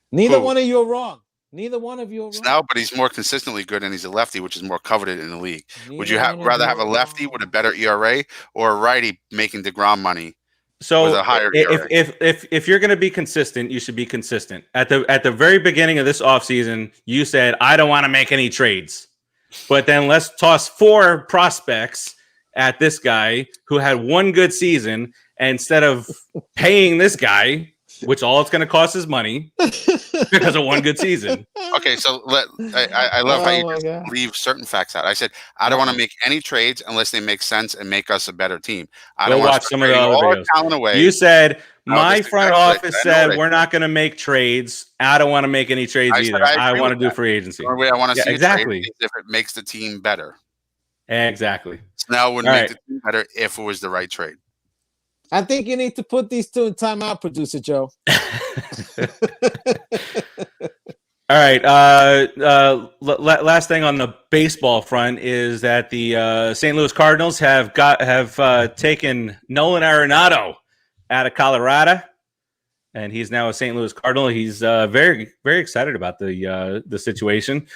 S3: Neither one of you are wrong. Neither one of you are wrong.
S2: Now, but he's more consistently good, and he's a lefty, which is more coveted in the league. Would you rather have a lefty with a better ERA or a righty making DeGrom money with a higher ERA?
S1: If you're going to be consistent, you should be consistent. At the very beginning of this offseason, you said, I don't want to make any trades. But then let's toss 4 prospects at this guy who had one good season, and instead of paying this guy, which all it's going to cost is money because of one good season.
S2: Okay, so I love how you just leave certain facts out. I said I don't want to make any trades unless they make sense and make us a better team. I don't want to
S1: some of the other videos.
S2: Away.
S1: You said my front office said we're not going to make trades. I don't want to make any trades either. I want to do free agency.
S2: The way I want to see
S1: exactly
S2: if it makes the team better.
S1: Exactly.
S2: Snell would make the team better if it was the right trade.
S3: I think you need to put these 2 in timeout, Producer Joe.
S1: All right. Last thing on the baseball front is that the St. Louis Cardinals have taken Nolan Arenado out of Colorado, and he's now a St. Louis Cardinal. He's very, very excited about the situation.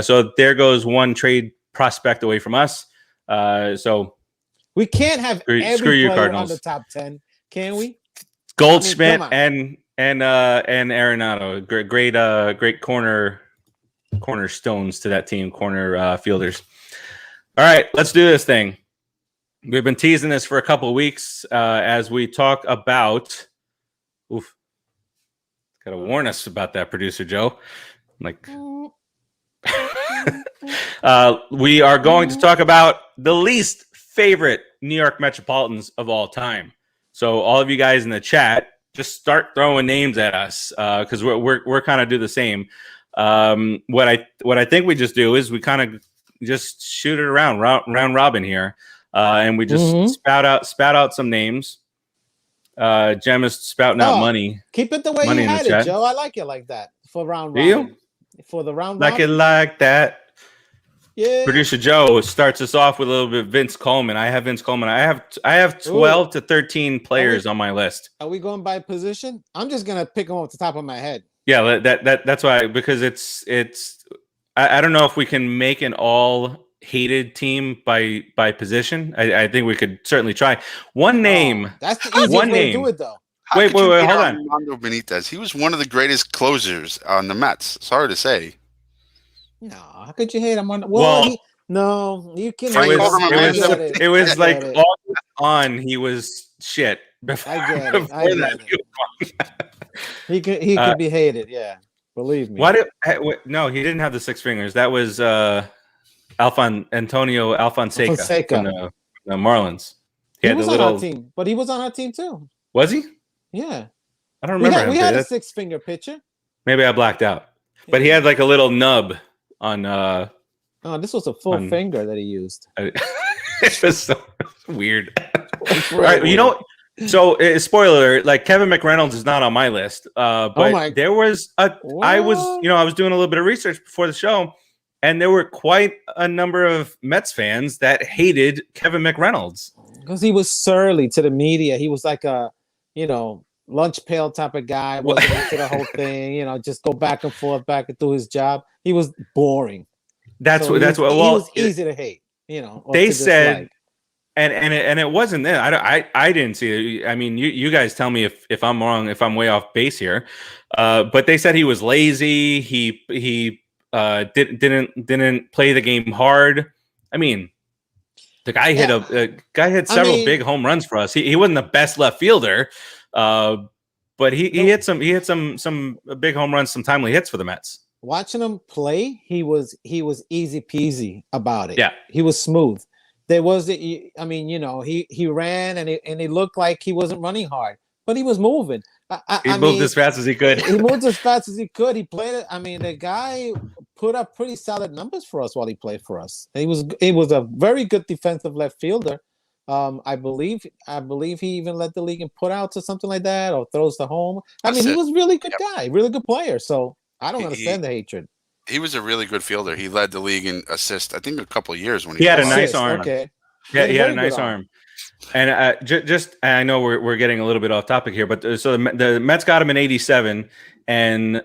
S1: So there goes one trade prospect away from us. So.
S3: We can't have every player on the top 10, can we?
S1: Goldschmidt and and Arenado, great cornerstones to that team, corner fielders. All right, let's do this thing. We've been teasing this for a couple of weeks as we talk about. Oof, got to warn us about that, producer Joe. We are going to talk about the least favorite New York Metropolitans of all time. So all of you guys in the chat, just start throwing names at us because we're kind of do the same. What I think we just do is we kind of just shoot it around round robin here, and we just spout out some names. Jem is spouting out money.
S3: Keep it the way you had it, Joe. I like it like that for round robin.
S1: Do you?
S3: For the round
S1: like
S3: robin?
S1: It like that.
S3: Yeah.
S1: Producer Joe starts us off with a little bit of Vince Coleman. I have Vince Coleman. I have 12 to 13 players on my list.
S3: Are we going by position? I'm just gonna pick them off the top of my head.
S1: Yeah, that's why, because it's I don't know if we can make an all hated team by position. I think we could certainly try. One name.
S3: That's the easiest way to do it, though.
S1: Wait, hold on.
S2: Armando Benitez. He was one of the greatest closers on the Mets. Sorry to say.
S3: No, how could you hate him? No, you can.
S1: It was like all on. He was shit.
S3: I get it. He could be hated. Yeah, believe me.
S1: No, he didn't have the six fingers. That was Antonio Alfonseca from the Marlins.
S3: He was on our team, but he was on our team too.
S1: Was he?
S3: Yeah.
S1: I don't remember him.
S3: We had a six-finger pitcher.
S1: Maybe I blacked out. But he had like a little nub on
S3: this was a full finger that he used.
S1: It was so weird. All right, you know, so spoiler, like Kevin McReynolds is not on my list. But there was I was doing a little bit of research before the show, and there were quite a number of Mets fans that hated Kevin McReynolds.
S3: Because he was surly to the media. He was like a, lunch pail type of guy. Wasn't into the whole thing. Just go back and forth, back and do his job. He was boring. He was easy to hate.
S1: They said, and it wasn't there. I didn't see it. I mean, you guys tell me if I'm wrong, if I'm way off base here. But they said he was lazy. He didn't play the game hard. I mean, the guy hit several big home runs for us. He wasn't the best left fielder, but he hit some big home runs, some timely hits for the Mets.
S3: Watching him play, he was easy peasy about it.
S1: Yeah,
S3: he was smooth. There was, he ran and he looked like he wasn't running hard, but he was moving.
S1: He moved as fast as he could.
S3: He moved as fast as he could. He played it. I mean, the guy put up pretty solid numbers for us while he played for us. He was a very good defensive left fielder. I believe he even led the league in putouts or something like that, or throws to home. He was a really good guy, really good player. So I don't understand the hatred.
S2: He was a really good fielder. He led the league in assists, I think, a couple of years when
S1: he had a nice arm.
S3: Okay.
S1: Yeah, he had a nice arm. And I know we're getting a little bit off topic here, but so the Mets got him in '87, and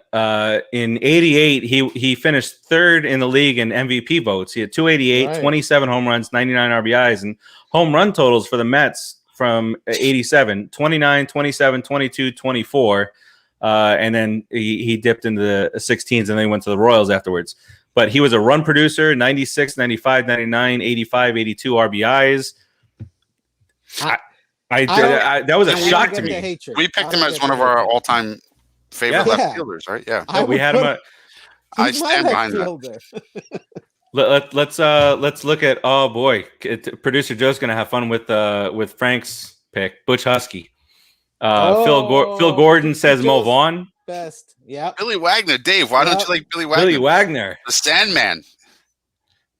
S1: in '88 he finished third in the league in MVP votes. He had 288, 27 home runs, 99 RBIs, and home run totals for the Mets from '87: 29, 27, 22, 24, and then he dipped into the 16s, and then he went to the Royals afterwards. But he was a run producer: 96, 95, 99, 85, 82 RBIs. That was a shock to me.
S2: We picked him as one of our all-time favorite left fielders, right? Yeah,
S1: we had him.
S2: I stand behind that.
S1: Let's look at. Oh boy, producer Joe's gonna have fun with Frank's pick, Butch Husky. Phil Gordon says Mo Vaughn.
S3: Best, yeah.
S2: Billy Wagner, Dave. Why don't you like Billy Wagner?
S1: Billy Wagner,
S2: the Sandman.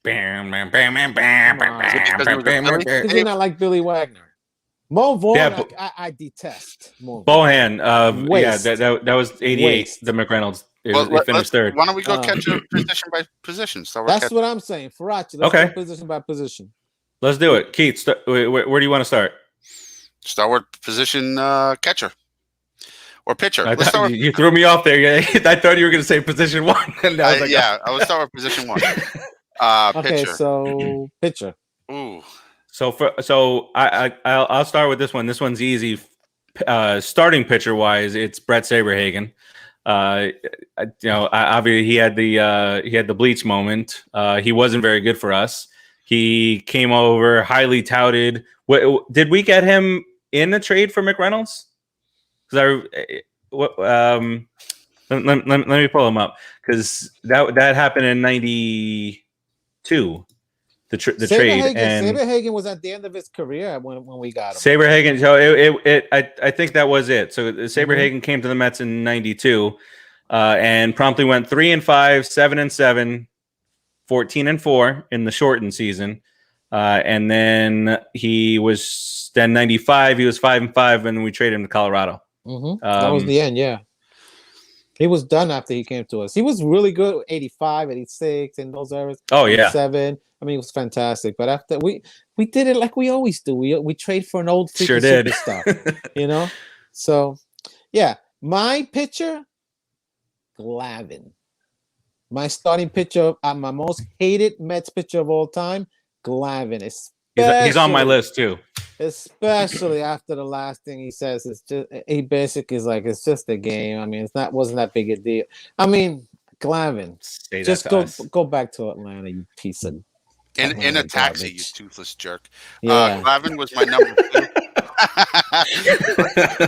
S3: Bam, bam, bam, bam, bam, bam, bam, bam. Did you not like Billy Wagner? Mo Vaughn, I detest.
S1: Bohan, that was '88. The McReynolds. He finished third.
S2: Why don't we go catch a position by position?
S3: That's what I'm saying. Farace, let's go position by position.
S1: Let's do it. Keith, where do you want to start?
S2: Start with position catcher or pitcher.
S1: You threw me off there. I thought you were going to say position one. And I was
S2: I would start with position one.
S3: Okay,
S2: pitcher.
S3: so pitcher.
S2: Ooh.
S1: So I'll start with this one. This one's easy. starting pitcher wise, it's Brett Saberhagen. Obviously he had the bleach moment. He wasn't very good for us. He came over highly touted. Did we get him in a trade for McReynolds? Because let me pull him up, because that happened in '92. The trade, and
S3: Saberhagen was at the end of his career when we got him.
S1: Saberhagen, so I think that was it. So Saberhagen came to the Mets in '92, and promptly went 3-5, 7-7, 14-4 in the shortened season, and then he was 95. He was 5-5, and we traded him to Colorado.
S3: That was the end. Yeah, he was done after he came to us. He was really good. 85, 86 in those eras.
S1: Oh yeah,
S3: 7. I mean, it was fantastic. But after we did it like we always do. We trade for an old freaking superstar, So, yeah, my pitcher, Glavine. My starting pitcher, my most hated Mets pitcher of all time, Glavine.
S1: He's on my list too.
S3: Especially after the last thing he says, he basically is like, it's just a game. I mean, wasn't that big a deal. I mean, Glavine, just go back to Atlanta, you piece of.
S2: In a taxi, you toothless jerk.
S3: Yeah.
S2: Glavine was my number 2.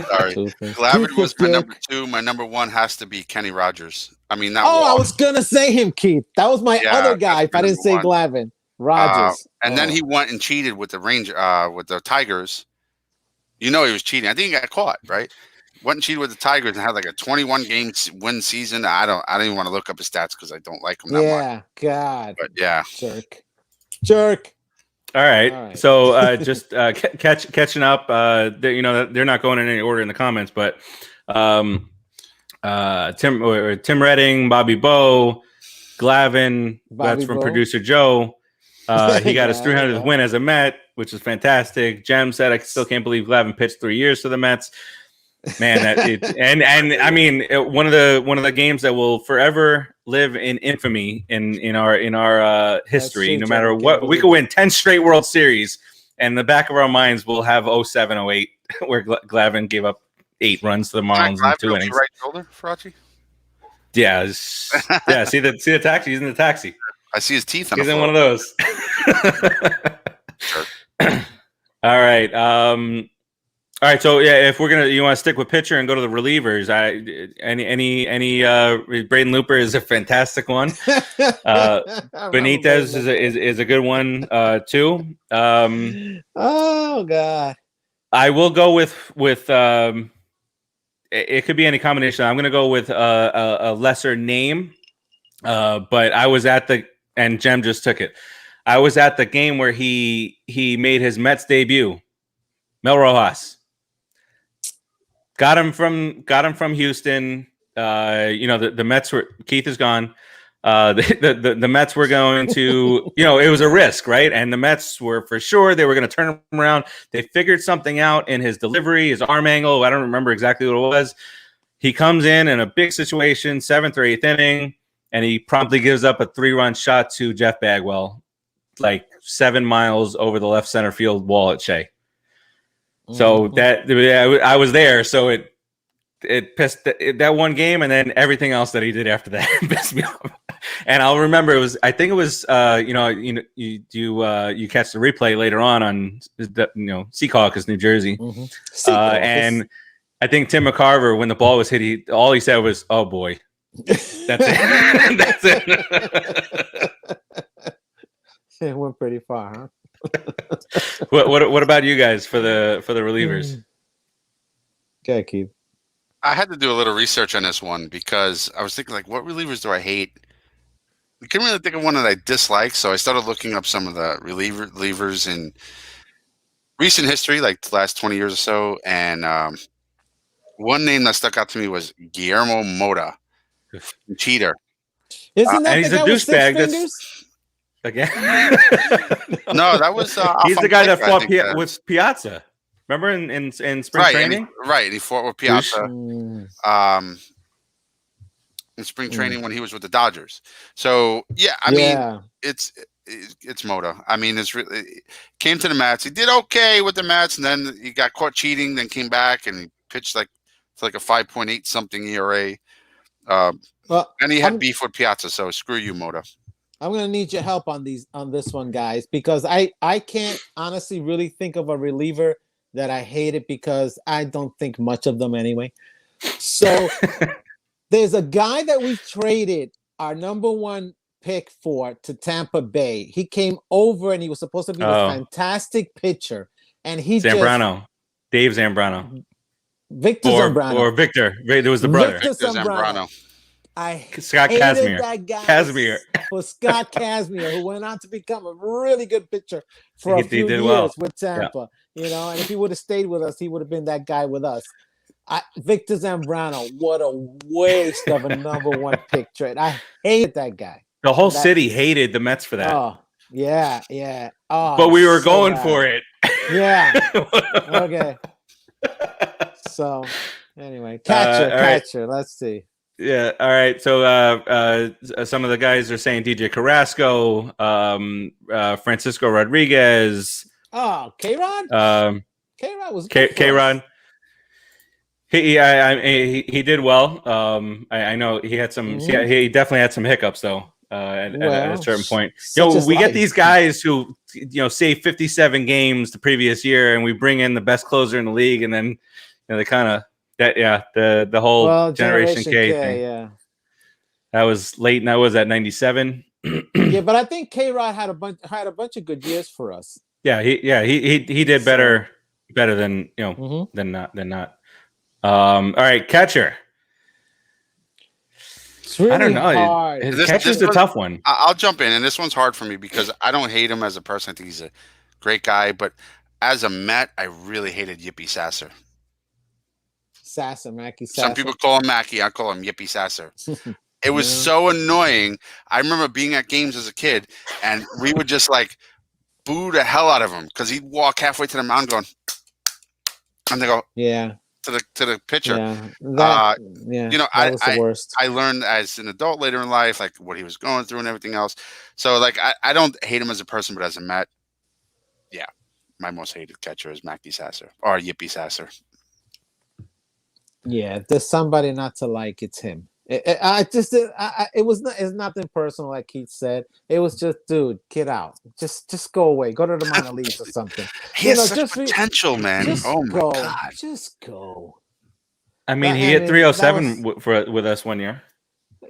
S2: Sorry. Glavine was my number 2. My number 1 has to be Kenny Rogers. I mean,
S3: I was gonna say him, Keith. That was my other guy. If I didn't say Glavine, Rogers.
S2: And then he went and cheated with the with the Tigers. He was cheating. I think he got caught, right? Went and cheated with the Tigers and had like a 21 game win season. I don't even want to look up his stats because I don't like him that much.
S3: Yeah, God.
S2: But yeah,
S3: jerk.
S1: All right. So just catching up. They're not going in any order in the comments, but Tim Redding, Bobby Bowe, Glavine. That's from producer Joe. He got his 300th win as a Met, which is fantastic. Jem said, "I still can't believe Glavine pitched 3 years for the Mets." Man, and I mean, one of the games that will forever live in infamy in our history. No matter what, we could win 10 straight World Series, and in the back of our minds we'll have 07, 08, where Glavine gave up 8 runs to the Marlins in 2 innings.
S2: Right shoulder, Farace?
S1: Yeah. See the taxi. He's in the taxi.
S2: I see his teeth.
S1: He's in one of those.
S2: Sure.
S1: All right. All right, so yeah, if you want to stick with pitcher and go to the relievers, Braden Looper is a fantastic one. Benitez is a good one too.
S3: Oh God,
S1: I will go with it could be any combination. I'm going to go with a lesser name, but I was at and Jem just took it. I was at the game where he made his Mets debut. Mel Rojas. Got him from Houston. The Mets were, Keith is gone. The Mets were going to, it was a risk, right? And the Mets were for sure they were going to turn him around. They figured something out in his delivery, his arm angle. I don't remember exactly what it was. He comes in a big situation, 7th or 8th inning, and he promptly gives up a 3-run shot to Jeff Bagwell, like 7 miles over the left center field wall at Shea. So I was there. So it pissed that one game, and then everything else that he did after that pissed me off. And I'll remember you catch the replay later on Secaucus, New Jersey, and I think Tim McCarver, when the ball was hit, all he said was, "Oh boy." That's it. That's it.
S3: It went pretty far, huh?
S1: What about you guys for the relievers?
S3: Okay, Keith.
S2: I had to do a little research on this one because I was thinking, like, what relievers do I hate? I couldn't really think of one that I dislike, so I started looking up some of the relievers in recent history, like the last 20 years or so, and one name that stuck out to me was Guillermo Mota, cheater.
S3: Isn't that
S1: and he's a douchebag? Again?
S2: No, that was
S1: he's the guy that fought with Piazza. Remember in spring training?
S2: And he fought with Piazza in spring training when he was with the Dodgers. So yeah, I mean it's Mota. I mean, it's really came to the Mets. He did okay with the Mets, and then he got caught cheating, then came back and he pitched like it's like a 5.8 something ERA.
S3: Well,
S2: and he had beef with Piazza, so screw you, Moto.
S3: I'm gonna need your help on this one, guys, because I can't honestly really think of a reliever that I hated because I don't think much of them anyway. So there's a guy that we traded our number one pick for to Tampa Bay. He came over and he was supposed to be this fantastic pitcher, and he
S1: Dave Zambrano,
S3: Victor Zambrano,
S1: or Victor. It was the brother.
S2: Victor Zambrano.
S1: Scott Kazmir.
S3: That guy for Scott Kazmir, who went on to become a really good pitcher for a few years with Tampa. Yeah. And if he would have stayed with us, he would have been that guy with us. Victor Zambrano, what a waste of a number one pick trade. I hated that guy.
S1: The whole city hated the Mets for that.
S3: Oh, yeah. Oh,
S1: but we were going for it.
S3: Yeah. Okay. So, anyway, catcher. Right. Let's see.
S1: Yeah. All right. So some of the guys are saying DJ Carrasco, Francisco Rodriguez.
S3: Oh, K-Rod? K-Rod was
S1: K-Rod. He did well. I know he had some. Mm-hmm. He definitely had some hiccups though. At a certain point, we get these guys who say 57 games the previous year, and we bring in the best closer in the league, and then they kind of the whole Generation K thing.
S3: Yeah,
S1: that was late, and that was at 97.
S3: Yeah, but I think K-Rod had a bunch of good years for us.
S1: Yeah, he did better than than not. All right, catcher.
S3: It's really
S1: I don't know.
S3: Hard.
S1: Catcher's a tough one.
S2: I'll jump in, and this one's hard for me because I don't hate him as a person. I think he's a great guy, but as a Met, I really hated Yippee Sasser.
S3: Mackie Sasser.
S2: Some people call him Mackie. I call him Yippee Sasser. It was so annoying. I remember being at games as a kid, and we would just boo the hell out of him because he'd walk halfway to the mound going, and they go,
S3: yeah.
S2: To the pitcher.
S3: That was the worst.
S2: I learned as an adult later in life, what he was going through and everything else. So I don't hate him as a person, but as a Met, my most hated catcher is Mackie Sasser or Yippee Sasser.
S3: Yeah, if there's somebody not to like, it's him. It's nothing personal, like Keith said. It was just, dude, get out. Just go away. Go to the minor leagues or something.
S2: He has such potential, man. Oh my God.
S3: Just go.
S1: I mean, he hit 307 with us one year.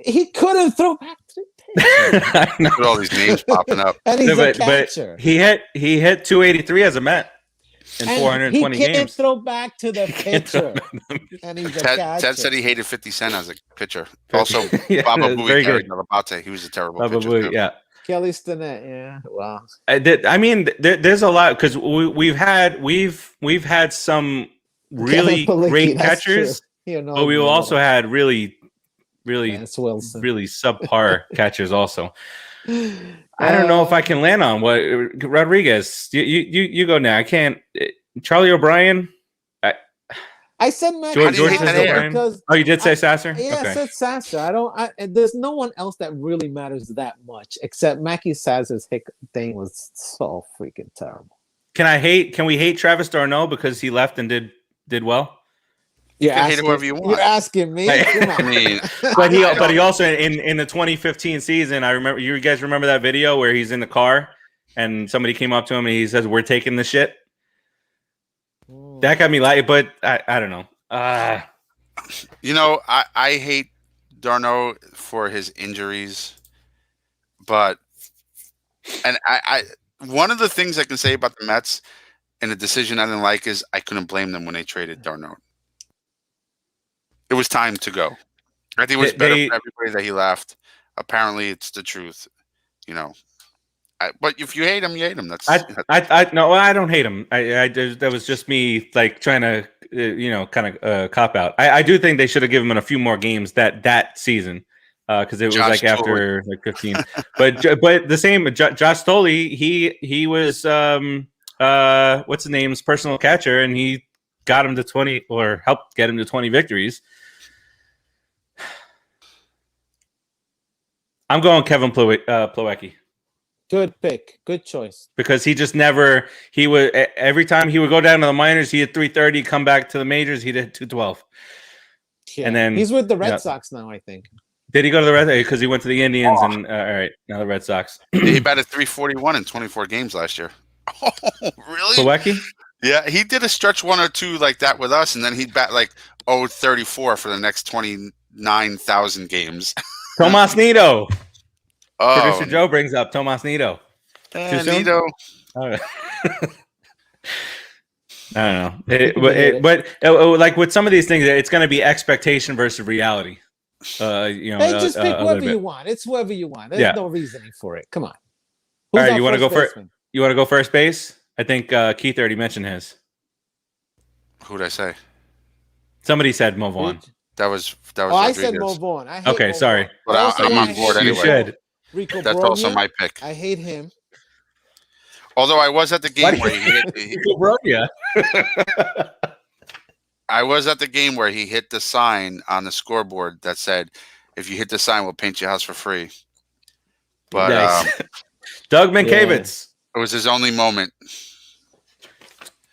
S3: He couldn't throw back to the pitch.
S1: I know.
S2: With all these names popping up.
S3: And he's a catcher.
S1: But he hit 283 as a Met. In 420
S3: games. He can't
S1: games.
S3: Throw back to the pitcher. And he's a catcher.
S2: Ted said he hated 50 Cent as a pitcher. Also, Baba Booey carried Abate. He was a terrible pitcher.
S1: Booey, yeah.
S3: Kelly Stinnett, yeah. Wow.
S1: There's a lot because we've had some really great catchers, but we also had really subpar catchers also. I don't know if I can land on what Rodriguez. You go now. I can't. Charlie O'Brien.
S3: I said
S1: George because you did say Sasser.
S3: Yeah, okay. I said Sasser. There's no one else that really matters that much except Mackie Sasser's thing was so freaking terrible.
S1: Can we hate Travis d'Arnaud because he left and did well?
S2: You can hate whoever you want.
S3: You're asking me.
S2: I mean,
S1: but he also in the 2015 season. I remember. You guys remember that video where he's in the car and somebody came up to him and he says, "We're taking the shit." That got me but I don't know.
S2: I hate d'Arnaud for his injuries, but I one of the things I can say about the Mets and the decision I didn't like is I couldn't blame them when they traded d'Arnaud. It was time to go. I think it was better for everybody that he left. Apparently, it's the truth, but if you hate him, you hate him.
S1: No, I don't hate him. That was just me trying to kind of cop out. I do think they should have given him a few more games that season because it was after 15. but the same Josh Stoley, he was what's his name's personal catcher, and he got him to 20 or helped get him to 20 victories. I'm going Kevin Plawecki.
S3: Good pick. Good choice.
S1: Because he just never. He would every time he would go down to the minors, he hit 330. Come back to the majors, he did 212.
S3: Yeah.
S1: And then
S3: he's with the Red Sox now, I think.
S1: Did he go to the Red Sox? Because he went to the Indians and all right, now the Red Sox.
S2: He batted 341 in 24 games last year. Oh, really?
S1: Fwakata?
S2: Yeah, he did a stretch 1 or 2 like that with us, and then he'd bat like 0-34 for the next 29,000 games.
S1: Tomas Nido.
S2: Oh,
S1: Producer Joe brings up Tomas Nido. Too soon?
S2: Nido.
S1: I don't know. But like with some of these things, it's going to be expectation versus reality.
S3: Hey, just pick whoever you want. It's whoever you want. There's no reasoning for it. Come on.
S1: All right, you want to go first? You want to go first base? I think Keith already mentioned his.
S2: Who'd I say?
S1: Somebody said Mo Vaughn.
S2: That was.
S3: I said Mo Vaughn.
S1: Okay, sorry.
S2: But I'm on board anyway.
S1: You should.
S3: Rico
S2: That's
S3: Brogna,
S2: also my pick.
S3: I hate him.
S2: Although I was at the game where he hit. I was at the game where he hit the sign on the scoreboard that said, "If you hit the sign, we'll paint your house for free." But
S1: nice. Doug Mankiewicz.
S2: It was his only moment.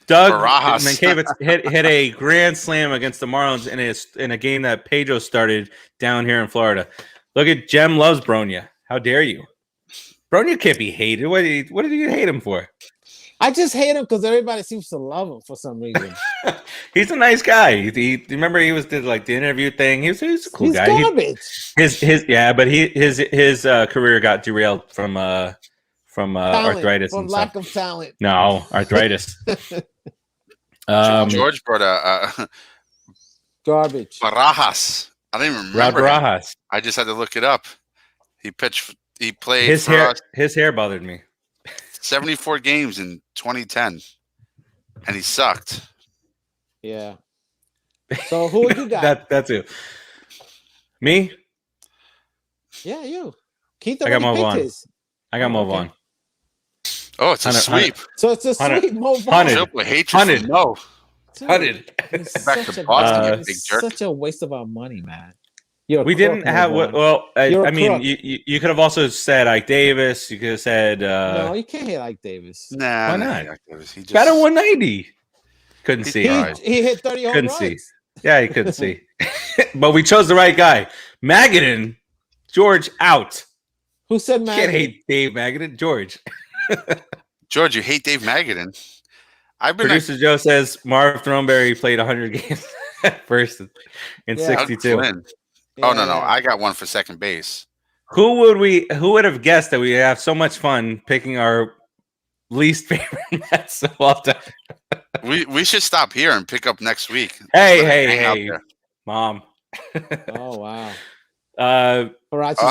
S1: Doug Mankiewicz hit a grand slam against the Marlins in a game that Pedro started down here in Florida. Look at Jem loves Brogna. How dare you? Brogna can't be hated. What did you hate him for?
S3: I just hate him because everybody seems to love him for some reason.
S1: He's a nice guy. He remember he did like the interview thing. He's a cool guy.
S3: He's garbage.
S1: But his career got derailed from arthritis
S3: from
S1: and
S3: lack
S1: stuff.
S3: of talent.
S1: No, arthritis.
S2: George brought a
S3: garbage.
S2: Barajas. I didn't even remember.
S1: Barajas.
S2: I just had to look it up. He pitched. He played.
S1: His hair bothered me.
S2: 74 games in 2010, and he sucked.
S3: Yeah. So who you got?
S1: That's it. Me?
S3: Yeah, you. Keith
S1: I got Mo Vaughn.
S3: His.
S1: I got Mo Vaun.
S2: Oh, it's a sweep.
S3: So it's a sweep. Mo Vaun.
S2: Hatred. No.
S1: 100.
S2: Back to Boston, you big jerk.
S3: Such a waste of our money, man.
S1: We didn't have what? Well, I mean, you could have also said Ike Davis. You could have said.
S3: No, you can't hit Ike Davis.
S2: Nah,
S1: why not?
S2: Ike Davis. He just
S1: got a 190. Couldn't see.
S3: He hit 30 home
S1: couldn't
S3: runs.
S1: See. Yeah, he couldn't see. But we chose the right guy. Magadan, George out.
S3: Who said Magadan?
S1: Can't hate Dave Magadan, George.
S2: George, you hate Dave Magadan.
S1: Producer Joe says Marv Throneberry played 100 games at first in 62.
S2: Oh no, I got one for second base.
S1: Who would have guessed that we have so much fun picking our least favorite Mets of all time?
S2: We should stop here and pick up next week.
S1: Hey, Mom.
S3: Oh wow.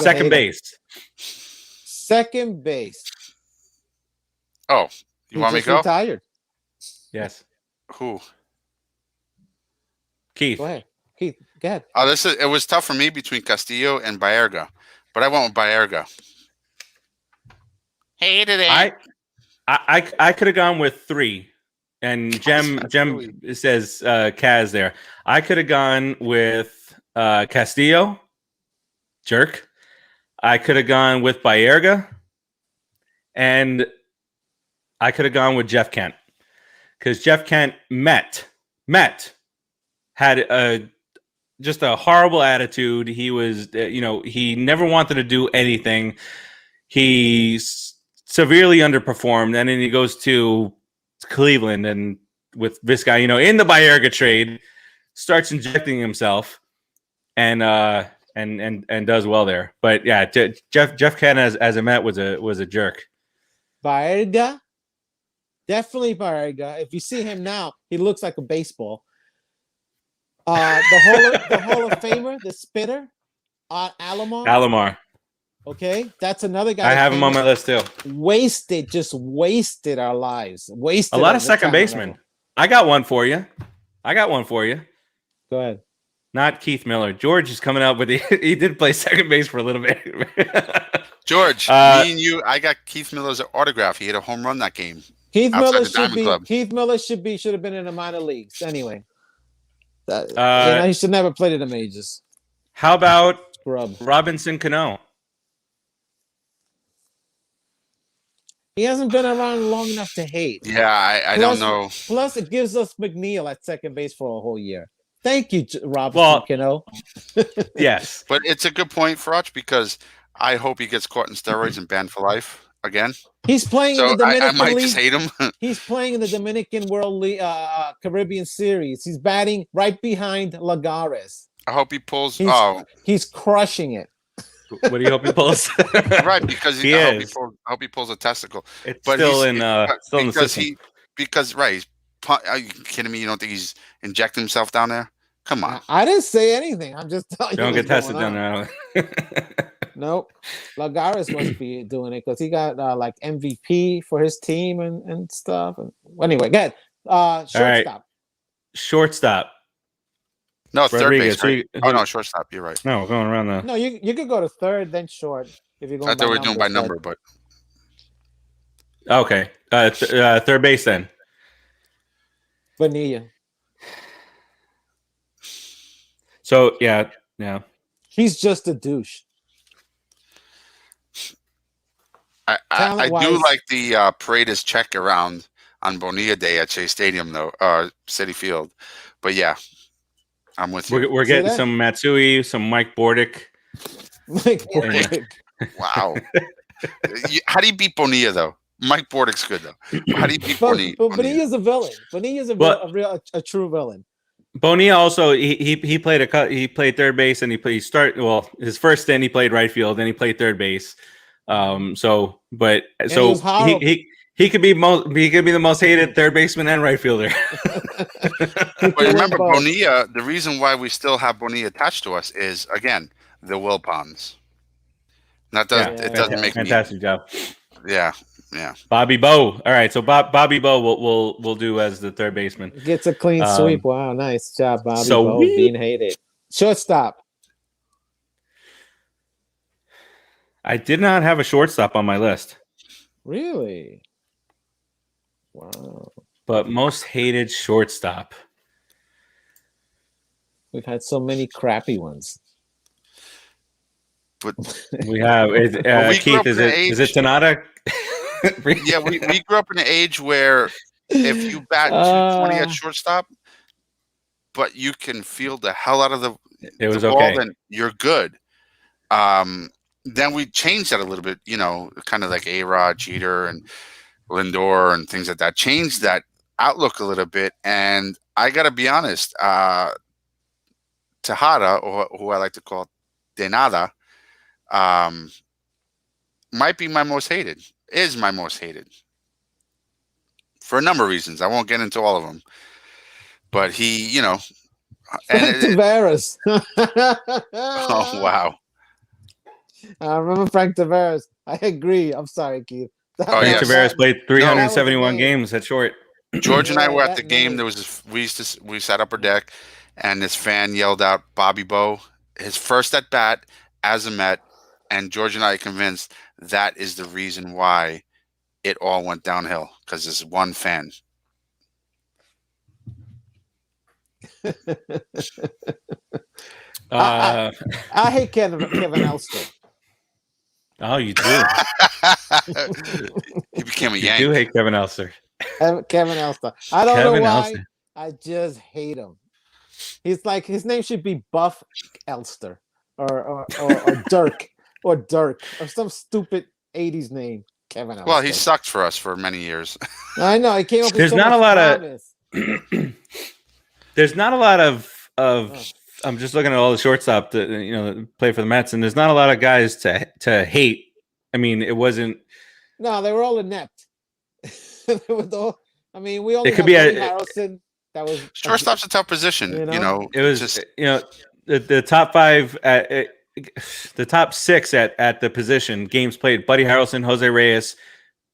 S1: Second base.
S3: Second base.
S2: Oh, you want me to go?
S3: Retired.
S1: Yes.
S2: Who?
S1: Keith.
S3: Go ahead. Keith, go ahead.
S2: Oh, it was tough for me between Castillo and Baerga, but I went with Baerga.
S4: Hated it.
S1: I could have gone with 3, and Jem says Kaz there. I could have gone with Castillo, jerk. I could have gone with Baerga, and I could have gone with Jeff Kent because Jeff Kent Met had just a horrible attitude. He was, he never wanted to do anything. He severely underperformed, and then he goes to Cleveland and with this guy, in the Baerga trade, starts injecting himself and does well there. But yeah, Jeff Kent as a Met was a jerk.
S3: Baerga, definitely Baerga. If you see him now, he looks like a baseball. The Hall of Famer, the spitter, Alomar. Okay, that's another guy.
S1: I have him on my list too.
S3: Wasted our lives. Wasted
S1: a lot of second basemen. I got one for you.
S3: Go ahead.
S1: Not Keith Miller. George is coming out with he did play second base for a little bit.
S2: George, me and you, I got Keith Miller's autograph. He hit a home run that game.
S3: Keith Miller should have been in the minor leagues anyway. He should never played in the majors.
S1: How about
S3: Scrub.
S1: Robinson Cano?
S3: He hasn't been around long enough to hate.
S2: Yeah, I don't know.
S3: Plus, it gives us McNeil at second base for a whole year. Thank you,
S1: Well,
S3: Kino.
S1: Yes.
S2: But it's a good point for Arch because I hope he gets caught in steroids and banned for life again.
S3: He's playing in the Dominican
S2: I might
S3: League.
S2: just hate him.
S3: He's playing in the Dominican World League, Caribbean Series. He's batting right behind Lagares.
S2: I hope he pulls.
S3: He's crushing it.
S1: What do you hope he pulls?
S2: Right, because I hope he pulls a testicle.
S1: It's but still in the system.
S2: Are you kidding me? You don't think he's injecting himself down there? Come on.
S3: I didn't say anything. I'm just telling you.
S1: Don't get tested down there.
S3: Nope. Lagares must be doing it because he got like MVP for his team and stuff. And anyway, go ahead. Shortstop.
S1: Right. Shortstop.
S2: No, Rodriguez, third base. Right? No, shortstop. You're right.
S1: No, we're going around the.
S3: No, you could go to third, then short. If you're going.
S2: I thought we were doing by number, but.
S1: Okay. Third base then.
S3: Bonilla.
S1: So yeah.
S3: He's just a douche.
S2: I do like the Paredes check around on Bonilla Day at Chase Stadium, though, Citi Field. But yeah, I'm with you.
S1: We're getting some Matsui, some Mike Bordick.
S2: Wow. How do you beat Bonilla, though? Mike Bordick's good, though. How do you beat Bonilla?
S3: But Bonilla's a villain. Bonilla's a true villain.
S1: Bonilla also he played third base and his first stint he played right field, then he played third base. He could be the most hated third baseman and right fielder.
S2: But remember, Bonilla, the reason why we still have Bonilla attached to us is again the Wilpons. It doesn't make
S1: fantastic job.
S2: Yeah.
S1: Bobby Bo. All right, so Bobby Bo will do as the third baseman.
S3: Gets a clean sweep. Wow, nice job, Bobby Bo being hated. Shortstop.
S1: I did not have a shortstop on my list.
S3: Really? Wow.
S1: But most hated shortstop.
S3: We've had so many crappy ones.
S2: But
S1: we have Keith. Is it Tanada?
S2: Yeah, we grew up in an age where if you bat 220 at shortstop, but you can feel the hell out of the ball, then you're good. Then we changed that a little bit, kind of like A-Rod, Jeter, and Lindor and things like that. Changed that outlook a little bit, and I got to be honest, Tejada, or who I like to call Denada, might be my most hated. Is my most hated for a number of reasons. I won't get into all of them, but he,
S3: Tavares.
S2: Oh wow!
S3: I remember Frank Tavares. I agree. I'm sorry, Keith.
S1: Tavares played 371 games at short.
S2: George and I were at the game. We sat upper deck, and this fan yelled out Bobby Bo, his first at bat as a Met, and George and I are convinced that is the reason why it all went downhill, because there's one fan.
S3: I hate Kevin Elster.
S1: Oh, you do.
S2: He became a Yank.
S1: You do hate Kevin Elster.
S3: Kevin Elster. I don't know why. Elster. I just hate him. He's like, his name should be Buff Elster or Dirk or some stupid 80s name. Kevin Elster.
S2: Well, he sucked for us for many years.
S3: I know. He came up with
S1: There's not a lot of. There's not a lot of. I'm just looking at all the shortstop that play for the Mets, and there's not a lot of guys to hate. I mean, it wasn't.
S3: No, they were all inept. We only
S1: it could be
S3: Harrelson. That was
S2: shortstop's a tough position.
S1: It was just the top five the top six at the position games played. Buddy Harrelson, Jose Reyes,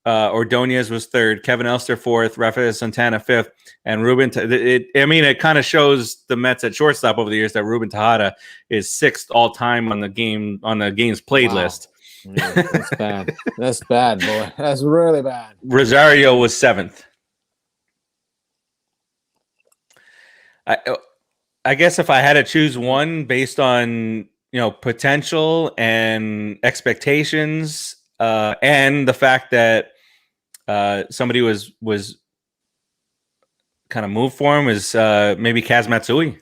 S1: Ordonez was third, Kevin Elster fourth, Rafael Santana fifth, and Ruben. It kind of shows the Mets at shortstop over the years that Ruben Tejada is sixth all time on the games played list.
S3: Yeah, that's bad. That's bad, boy. That's really bad.
S1: Rosario was seventh. I guess if I had to choose one based on potential and expectations, and the fact that somebody was kind of moved for him is maybe Kaz Matsui.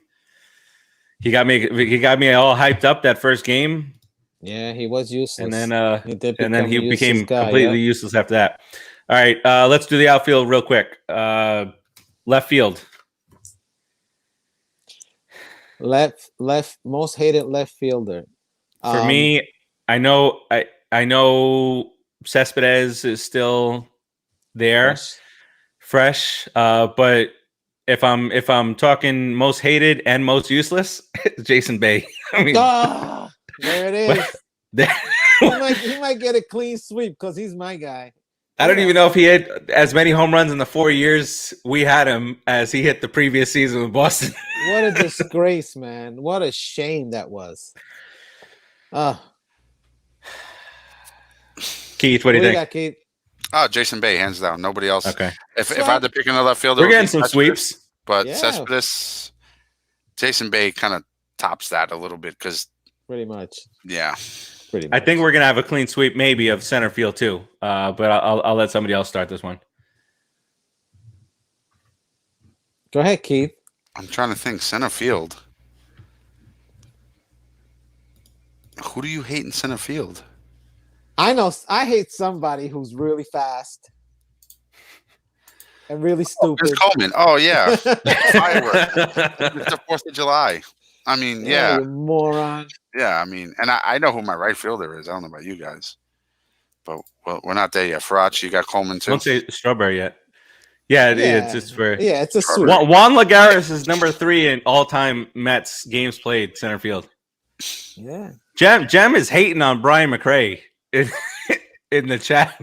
S1: He got me all hyped up that first game.
S3: Yeah, he was useless,
S1: and then
S3: he
S1: became completely useless after that. All right, let's do the outfield real quick. Left field.
S3: Left most hated left fielder.
S1: For me, I know Cespedes is still there, fresh. But if I'm talking most hated and most useless, Jason Bay. I mean,
S3: there it is. he might get a clean sweep because he's my guy.
S1: I don't even know if he hit as many home runs in the 4 years we had him as he hit the previous season with Boston.
S3: What a disgrace, man. What a shame that was.
S1: Keith, what do you think?
S3: Got, Keith?
S2: Oh, Jason Bay, hands down. Nobody else.
S1: Okay.
S2: If I had to pick another left fielder,
S1: we're getting some sweeps.
S2: But Cespedes, Jason Bay kind of tops that a little bit because
S3: pretty much.
S2: Yeah.
S3: Pretty much.
S1: I think we're gonna have a clean sweep, maybe of center field too. But I'll let somebody else start this one.
S3: Go ahead, Keith.
S2: I'm trying to think. Center field. Who do you hate in center field?
S3: I know. I hate somebody who's really fast and really stupid.
S2: Chris Coleman. Oh yeah, fireworks. It's the 4th of July. I mean, yeah,
S3: you moron.
S2: Yeah, I mean, and I know who my right fielder is. I don't know about you guys, but we're not there yet. Farace, you got Coleman too.
S1: Don't say Strawberry yet. Yeah, it's for
S3: it's a sweep.
S1: Juan Lagares is number 3 in all-time Mets games played center field.
S3: Yeah,
S1: Jem is hating on Brian McRae in the chat.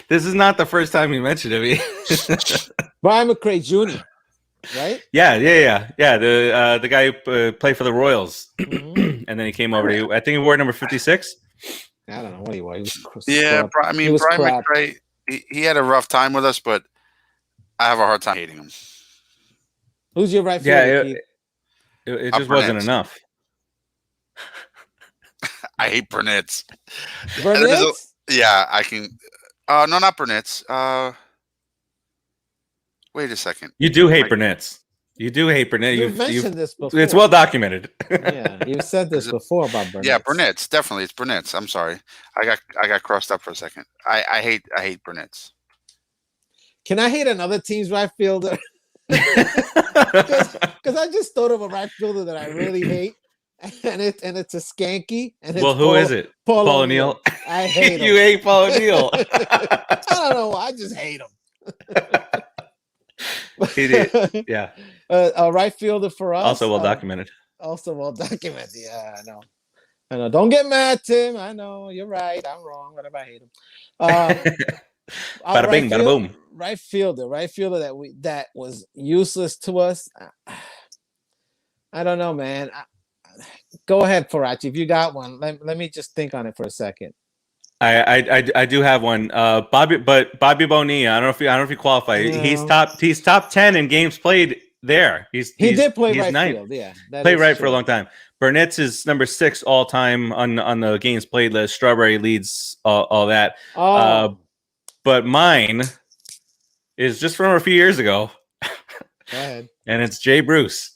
S1: This is not the first time he mentioned him.
S3: Brian McRae Jr. Right?
S1: Yeah. The guy who played for the Royals, and then he came over to you. I think he wore number 56.
S3: I don't know what he was.
S2: Brian McRae. He had a rough time with us, but I have a hard time hating him.
S3: Who's your right fielder?
S1: Yeah, it just wasn't enough.
S2: I hate Burnitz.
S3: Burnitz?
S2: Yeah, I can. No, not Burnitz. Wait a second.
S1: You do hate Burnitz. You do hate Burnitz.
S3: You've mentioned this before.
S1: It's well documented.
S3: Yeah, you've said this before about Burnitz.
S2: Yeah, Burnitz. Definitely, it's Burnitz. I'm sorry. I got crossed up for a second. I hate Burnitz.
S3: Can I hate another team's right fielder? Because I just thought of a right fielder that I really hate, and it's a skanky. And it's
S1: who is it? Paul O'Neill.
S3: I hate him.
S1: You hate Paul O'Neill.
S3: I don't know. I just hate him.
S1: He did. Yeah.
S3: A right fielder for us.
S1: Also well documented.
S3: Yeah, I know. Don't get mad, Tim. I know you're right. I'm wrong. Whatever. I hate him.
S1: Bada bing, bada boom.
S3: Right fielder that was useless to us. I don't know, man. Go ahead, Farace. If you got one, let me just think on it for a second.
S1: I do have one. Bobby Bonilla. I don't know if you qualify. No. He's top 10 in games played there. He did play right field. Yeah, played right for a long time. Burnitz is number 6 all time on the games played list. Strawberry leads all that. But mine is just from a few years ago.
S3: Go ahead.
S1: And it's Jay Bruce.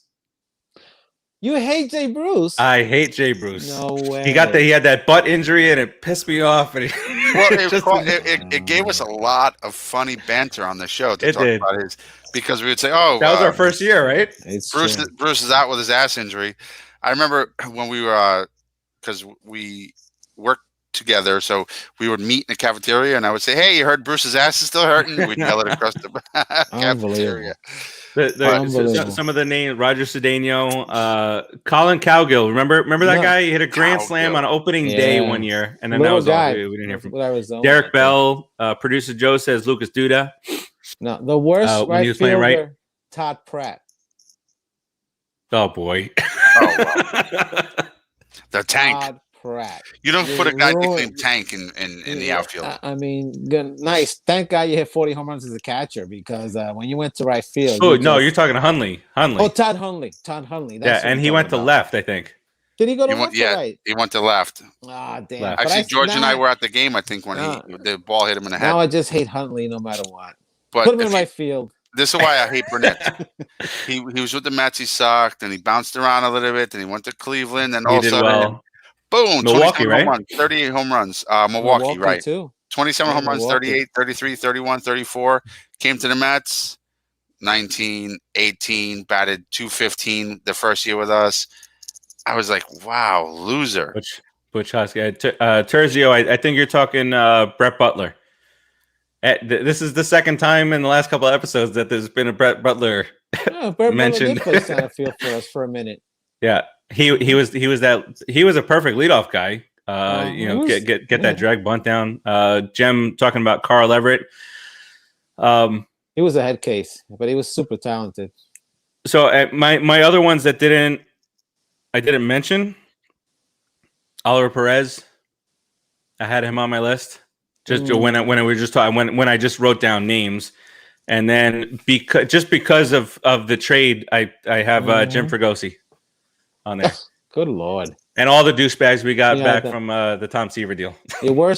S3: You hate Jay Bruce?
S1: I hate Jay Bruce.
S3: No way.
S1: He had that butt injury and it pissed me off. And
S2: it gave us a lot of funny banter on the show to talk about his, because we would say, "Oh,
S1: that was our first year, right?"
S2: Bruce is out with his ass injury. I remember when we were because we worked together, so we would meet in the cafeteria, and I would say, "Hey, you heard Bruce's ass is still hurting?" We'd yell it across the cafeteria.
S1: Some of the names: Roger Cedeno, Colin Cowgill. Remember that guy? He hit a grand slam on opening day one year, and then that was all we didn't hear from. Derek Bell. Producer Joe says Lucas Duda.
S3: No, the worst
S1: when he was playing right.
S3: Todd Pratt.
S1: Oh boy.
S2: Oh, wow. The tank.
S3: Todd Pratt.
S2: You don't put a guy nicknamed Tank in the outfield.
S3: I mean, nice. Thank God you hit 40 home runs as a catcher, because when you went to right field.
S1: Oh, no, you're talking to Hundley.
S3: Oh, Todd Hundley.
S1: That's and he went to left, I think.
S3: Did he go to left or right?
S2: He went to left.
S3: Ah, damn.
S1: Left.
S2: Actually, George and I were at the game, I think, when the ball hit him in the head.
S3: Now I just hate Huntley no matter what.
S2: But
S3: put him in right field.
S2: This is why I hate Burnett. he was with the Mets. He sucked, and he bounced around a little bit. Then he went to Cleveland, and all of a sudden, boom!
S1: Milwaukee, right?
S2: Home runs, 38 home runs. Milwaukee, right?
S3: Too.
S2: 27 home runs, 38, 33, 31, 34. Came to the Mets, 19, 18, batted 215 the first year with us. I was like, wow, loser.
S1: Butch Husky. Terzio, I think you're talking Brett Butler. This is the second time in the last couple of episodes that there's been a Brett Butler mentioned.
S3: Butler did play center field for us for a minute.
S1: Yeah, he was a perfect leadoff guy. Get that drag bunt down. Jem talking about Carl Everett.
S3: He was a head case, but he was super talented.
S1: So my other ones that I didn't mention. Oliver Perez. I had him on my list. Just when we just talking when I just wrote down names, and then because of the trade, I have Jim Fregosi on there.
S3: Good Lord!
S1: And all the douchebags we got back from the Tom Seaver deal.
S3: Your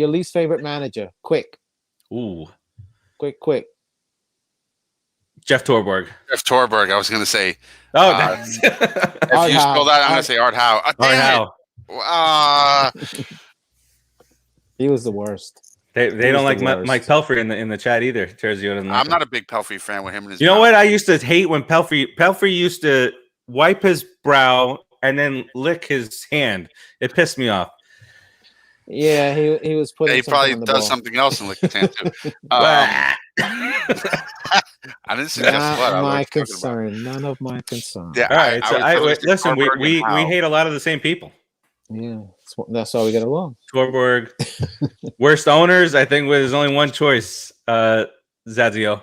S3: least favorite manager. Quick.
S1: Ooh.
S3: Quick.
S1: Jeff Torborg.
S2: I was going to say.
S1: Oh,
S2: if you spell that, I'm going to say Art Howe.
S1: Art Howe.
S3: He was the worst.
S1: They don't like Mike Pelfrey in the chat either. Terzio doesn't like
S2: I'm not a big Pelfrey fan with him and his.
S1: You know what? I used to hate when Pelfrey used to wipe his brow and then lick his hand. It pissed me off.
S3: Yeah, he was putting.
S2: He probably does something else and lick his hand too. I didn't suggest what.
S3: None of my concern.
S2: Yeah.
S1: All right. Listen, we hate a lot of the same people.
S3: Yeah, that's why we get along.
S1: Torborg. Worst owners, I think there's only one choice. Zazio.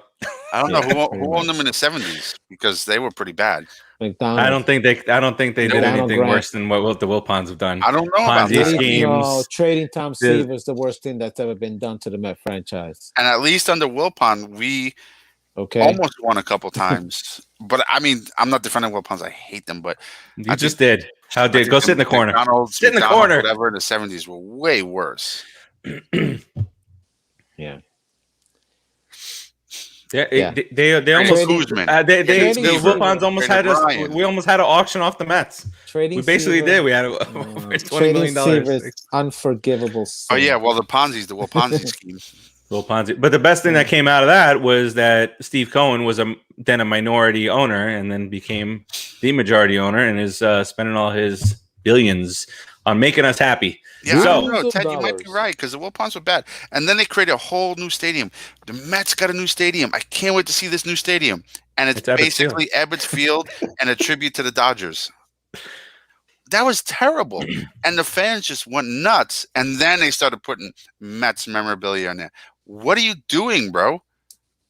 S2: I don't know who owned them in the 70s because they were pretty bad.
S3: McDonald.
S1: I don't think they did anything worse than what the Wilpons have done.
S2: I don't know about that.
S3: No, trading Tom Seaver is the worst thing that's ever been done to the Met franchise.
S2: And at least under Wilpon, we almost won a couple times. But I mean, I'm not defending Wilpons. I hate them, but
S1: you just did. How did go sit in the corner? Sit in the corner.
S2: Whatever in the 70s were way worse.
S3: Yeah.
S1: Yeah, they almost the Wilpons almost had us. We almost had to auction off the Mets. We basically did. We had $20 million.
S3: Unforgivable.
S2: Oh yeah, well the Ponzi scheme.
S1: Ponzi. But the best thing that came out of that was that Steve Cohen was then a minority owner and then became the majority owner and is spending all his billions on making us happy.
S2: Yeah, so, Ted, you might be right because the Wilpons were bad. And then they created a whole new stadium. The Mets got a new stadium. I can't wait to see this new stadium. And it's basically Ebbets Field and a tribute to the Dodgers. That was terrible. And the fans just went nuts. And then they started putting Mets memorabilia in there. What are you doing, bro?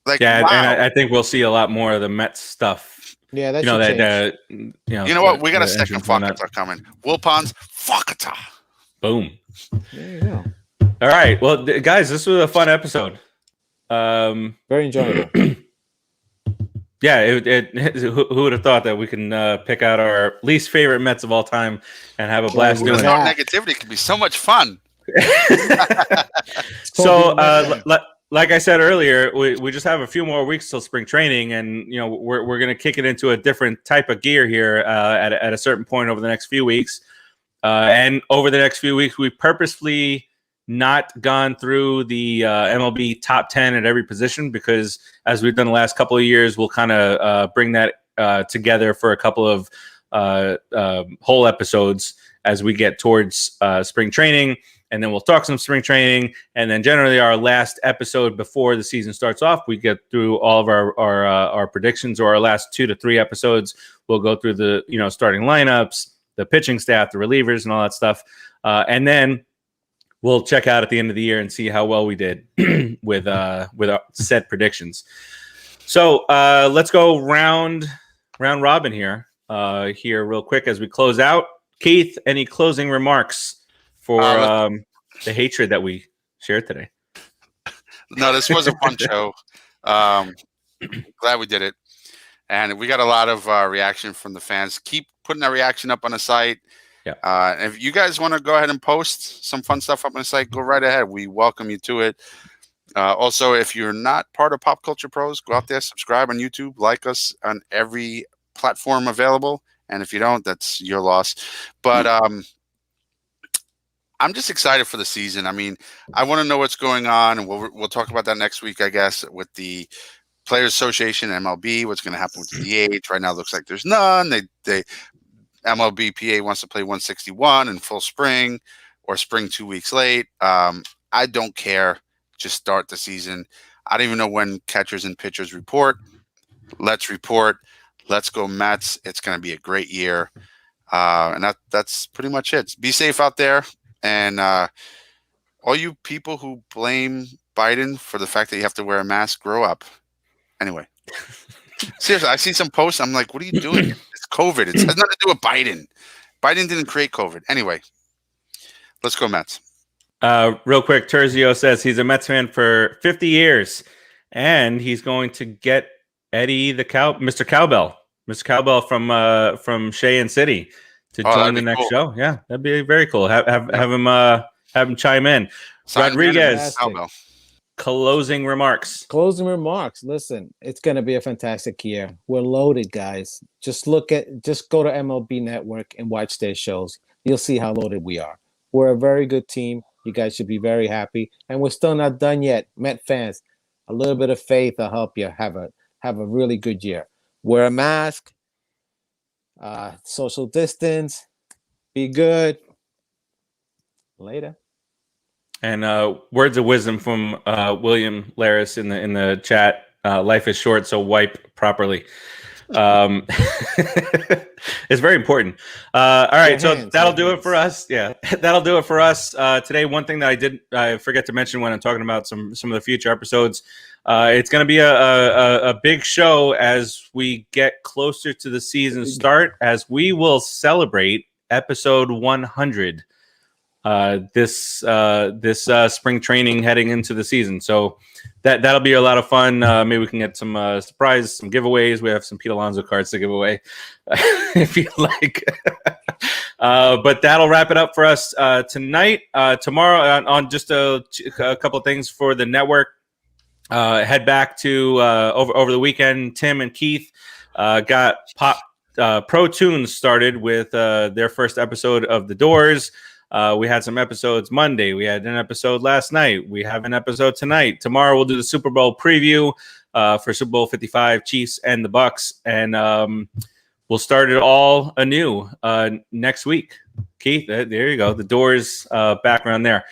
S2: Like,
S1: and I think we'll see a lot more of the Mets stuff.
S3: Yeah, that's change.
S2: You know what? We got a second Fwakata coming. Wilpons, Fwakata.
S1: Boom.
S3: There you go.
S1: All right. Well, guys, this was a fun episode.
S3: Very enjoyable.
S1: Yeah, who would have thought that we can pick out our least favorite Mets of all time and have a blast doing it?
S2: Negativity can be so much fun.
S1: So, like I said earlier, we just have a few more weeks till spring training, and we're going to kick it into a different type of gear here at a certain point over the next few weeks. And over the next few weeks, we purposefully not gone through the MLB top 10 at every position because, as we've done the last couple of years, we'll kind of bring that together for a couple of whole episodes as we get towards spring training. And then we'll talk some spring training. And then generally our last episode before the season starts off, we get through all of our predictions, or our last 2 to 3 episodes. We'll go through the starting lineups, the pitching staff, the relievers, and all that stuff. And then we'll check out at the end of the year and see how well we did with our set predictions. So let's go round robin here real quick as we close out. Keith, any closing remarks for the hatred that we shared today?
S2: No, this was a fun show. Glad we did it. And we got a lot of reaction from the fans. Keep putting that reaction up on the site.
S1: Yeah.
S2: If you guys want to go ahead and post some fun stuff up on the site, go right ahead. We welcome you to it. Also, if you're not part of Pop Culture Pros, go out there, subscribe on YouTube, like us on every platform available. And if you don't, that's your loss. But I'm just excited for the season. I mean, I want to know what's going on, and we'll talk about that next week, I guess, with the Players Association, MLB, what's going to happen with the DH. Right now, it looks like there's none. They MLB PA wants to play 161 in full spring or spring 2 weeks late. I don't care. Just start the season. I don't even know when catchers and pitchers report. Let's report. Let's go Mets. It's going to be a great year. And that's pretty much it. Be safe out there. And all you people who blame Biden for the fact that you have to wear a mask, grow up. Anyway. Seriously, I see some posts. I'm like, what are you doing? It's COVID. It has nothing to do with Biden. Biden didn't create COVID. Anyway, let's go Mets.
S1: Real quick, Terzio says he's a Mets fan for 50 years, and he's going to get Eddie Mr. Cowbell from Cheyenne City to join the next show. Yeah, that'd be very cool. Have him chime in. Rodriguez, closing remarks.
S3: Listen, it's going to be a fantastic year. We're loaded, guys. Just go to MLB Network and watch their shows. You'll see how loaded we are. We're a very good team. You guys should be very happy. And we're still not done yet. Met fans, a little bit of faith will help you have a really good year. Wear a mask, social distance, be good. Later.
S1: And words of wisdom from William Laris in the chat. Life is short, so wipe properly. It's very important. All right, so that'll do it for us. Yeah, that'll do it for us today. One thing that I forget to mention when I'm talking about some of the future episodes, it's going to be a big show as we get closer to the season start, as we will celebrate episode 100 this spring training heading into the season. So that'll be a lot of fun. Maybe we can get some surprise, some giveaways. We have some Pete Alonso cards to give away if you like. But that'll wrap it up for us tonight. Tomorrow on just a couple of things for the network. Head back to over the weekend. Tim and Keith got Pro Tunes started with their first episode of The Doors. We had some episodes Monday. We had an episode last night. We have an episode tonight. Tomorrow we'll do the Super Bowl preview for Super Bowl 55, Chiefs and the Bucks, and we'll start it all anew next week. Keith, there you go. The Doors background there.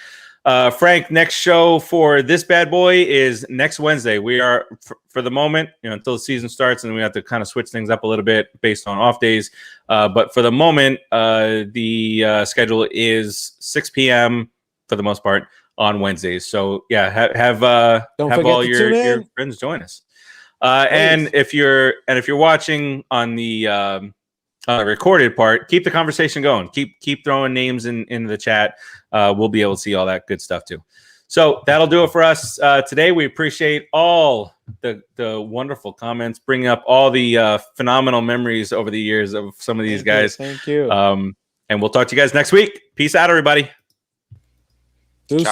S1: Frank, next show for this bad boy is next Wednesday. We are, for the moment, until the season starts, and we have to kind of switch things up a little bit based on off days. But for the moment, the schedule is 6 p.m. for the most part on Wednesdays. So yeah, have all your friends join us. And if you're watching on the recorded part, keep the conversation going. Keep throwing names in the chat. We'll be able to see all that good stuff too. So that'll do it for us today. We appreciate all the wonderful comments, bringing up all the phenomenal memories over the years of some of these guys.
S3: Thank you.
S1: And we'll talk to you guys next week. Peace out, everybody.
S3: Deuces.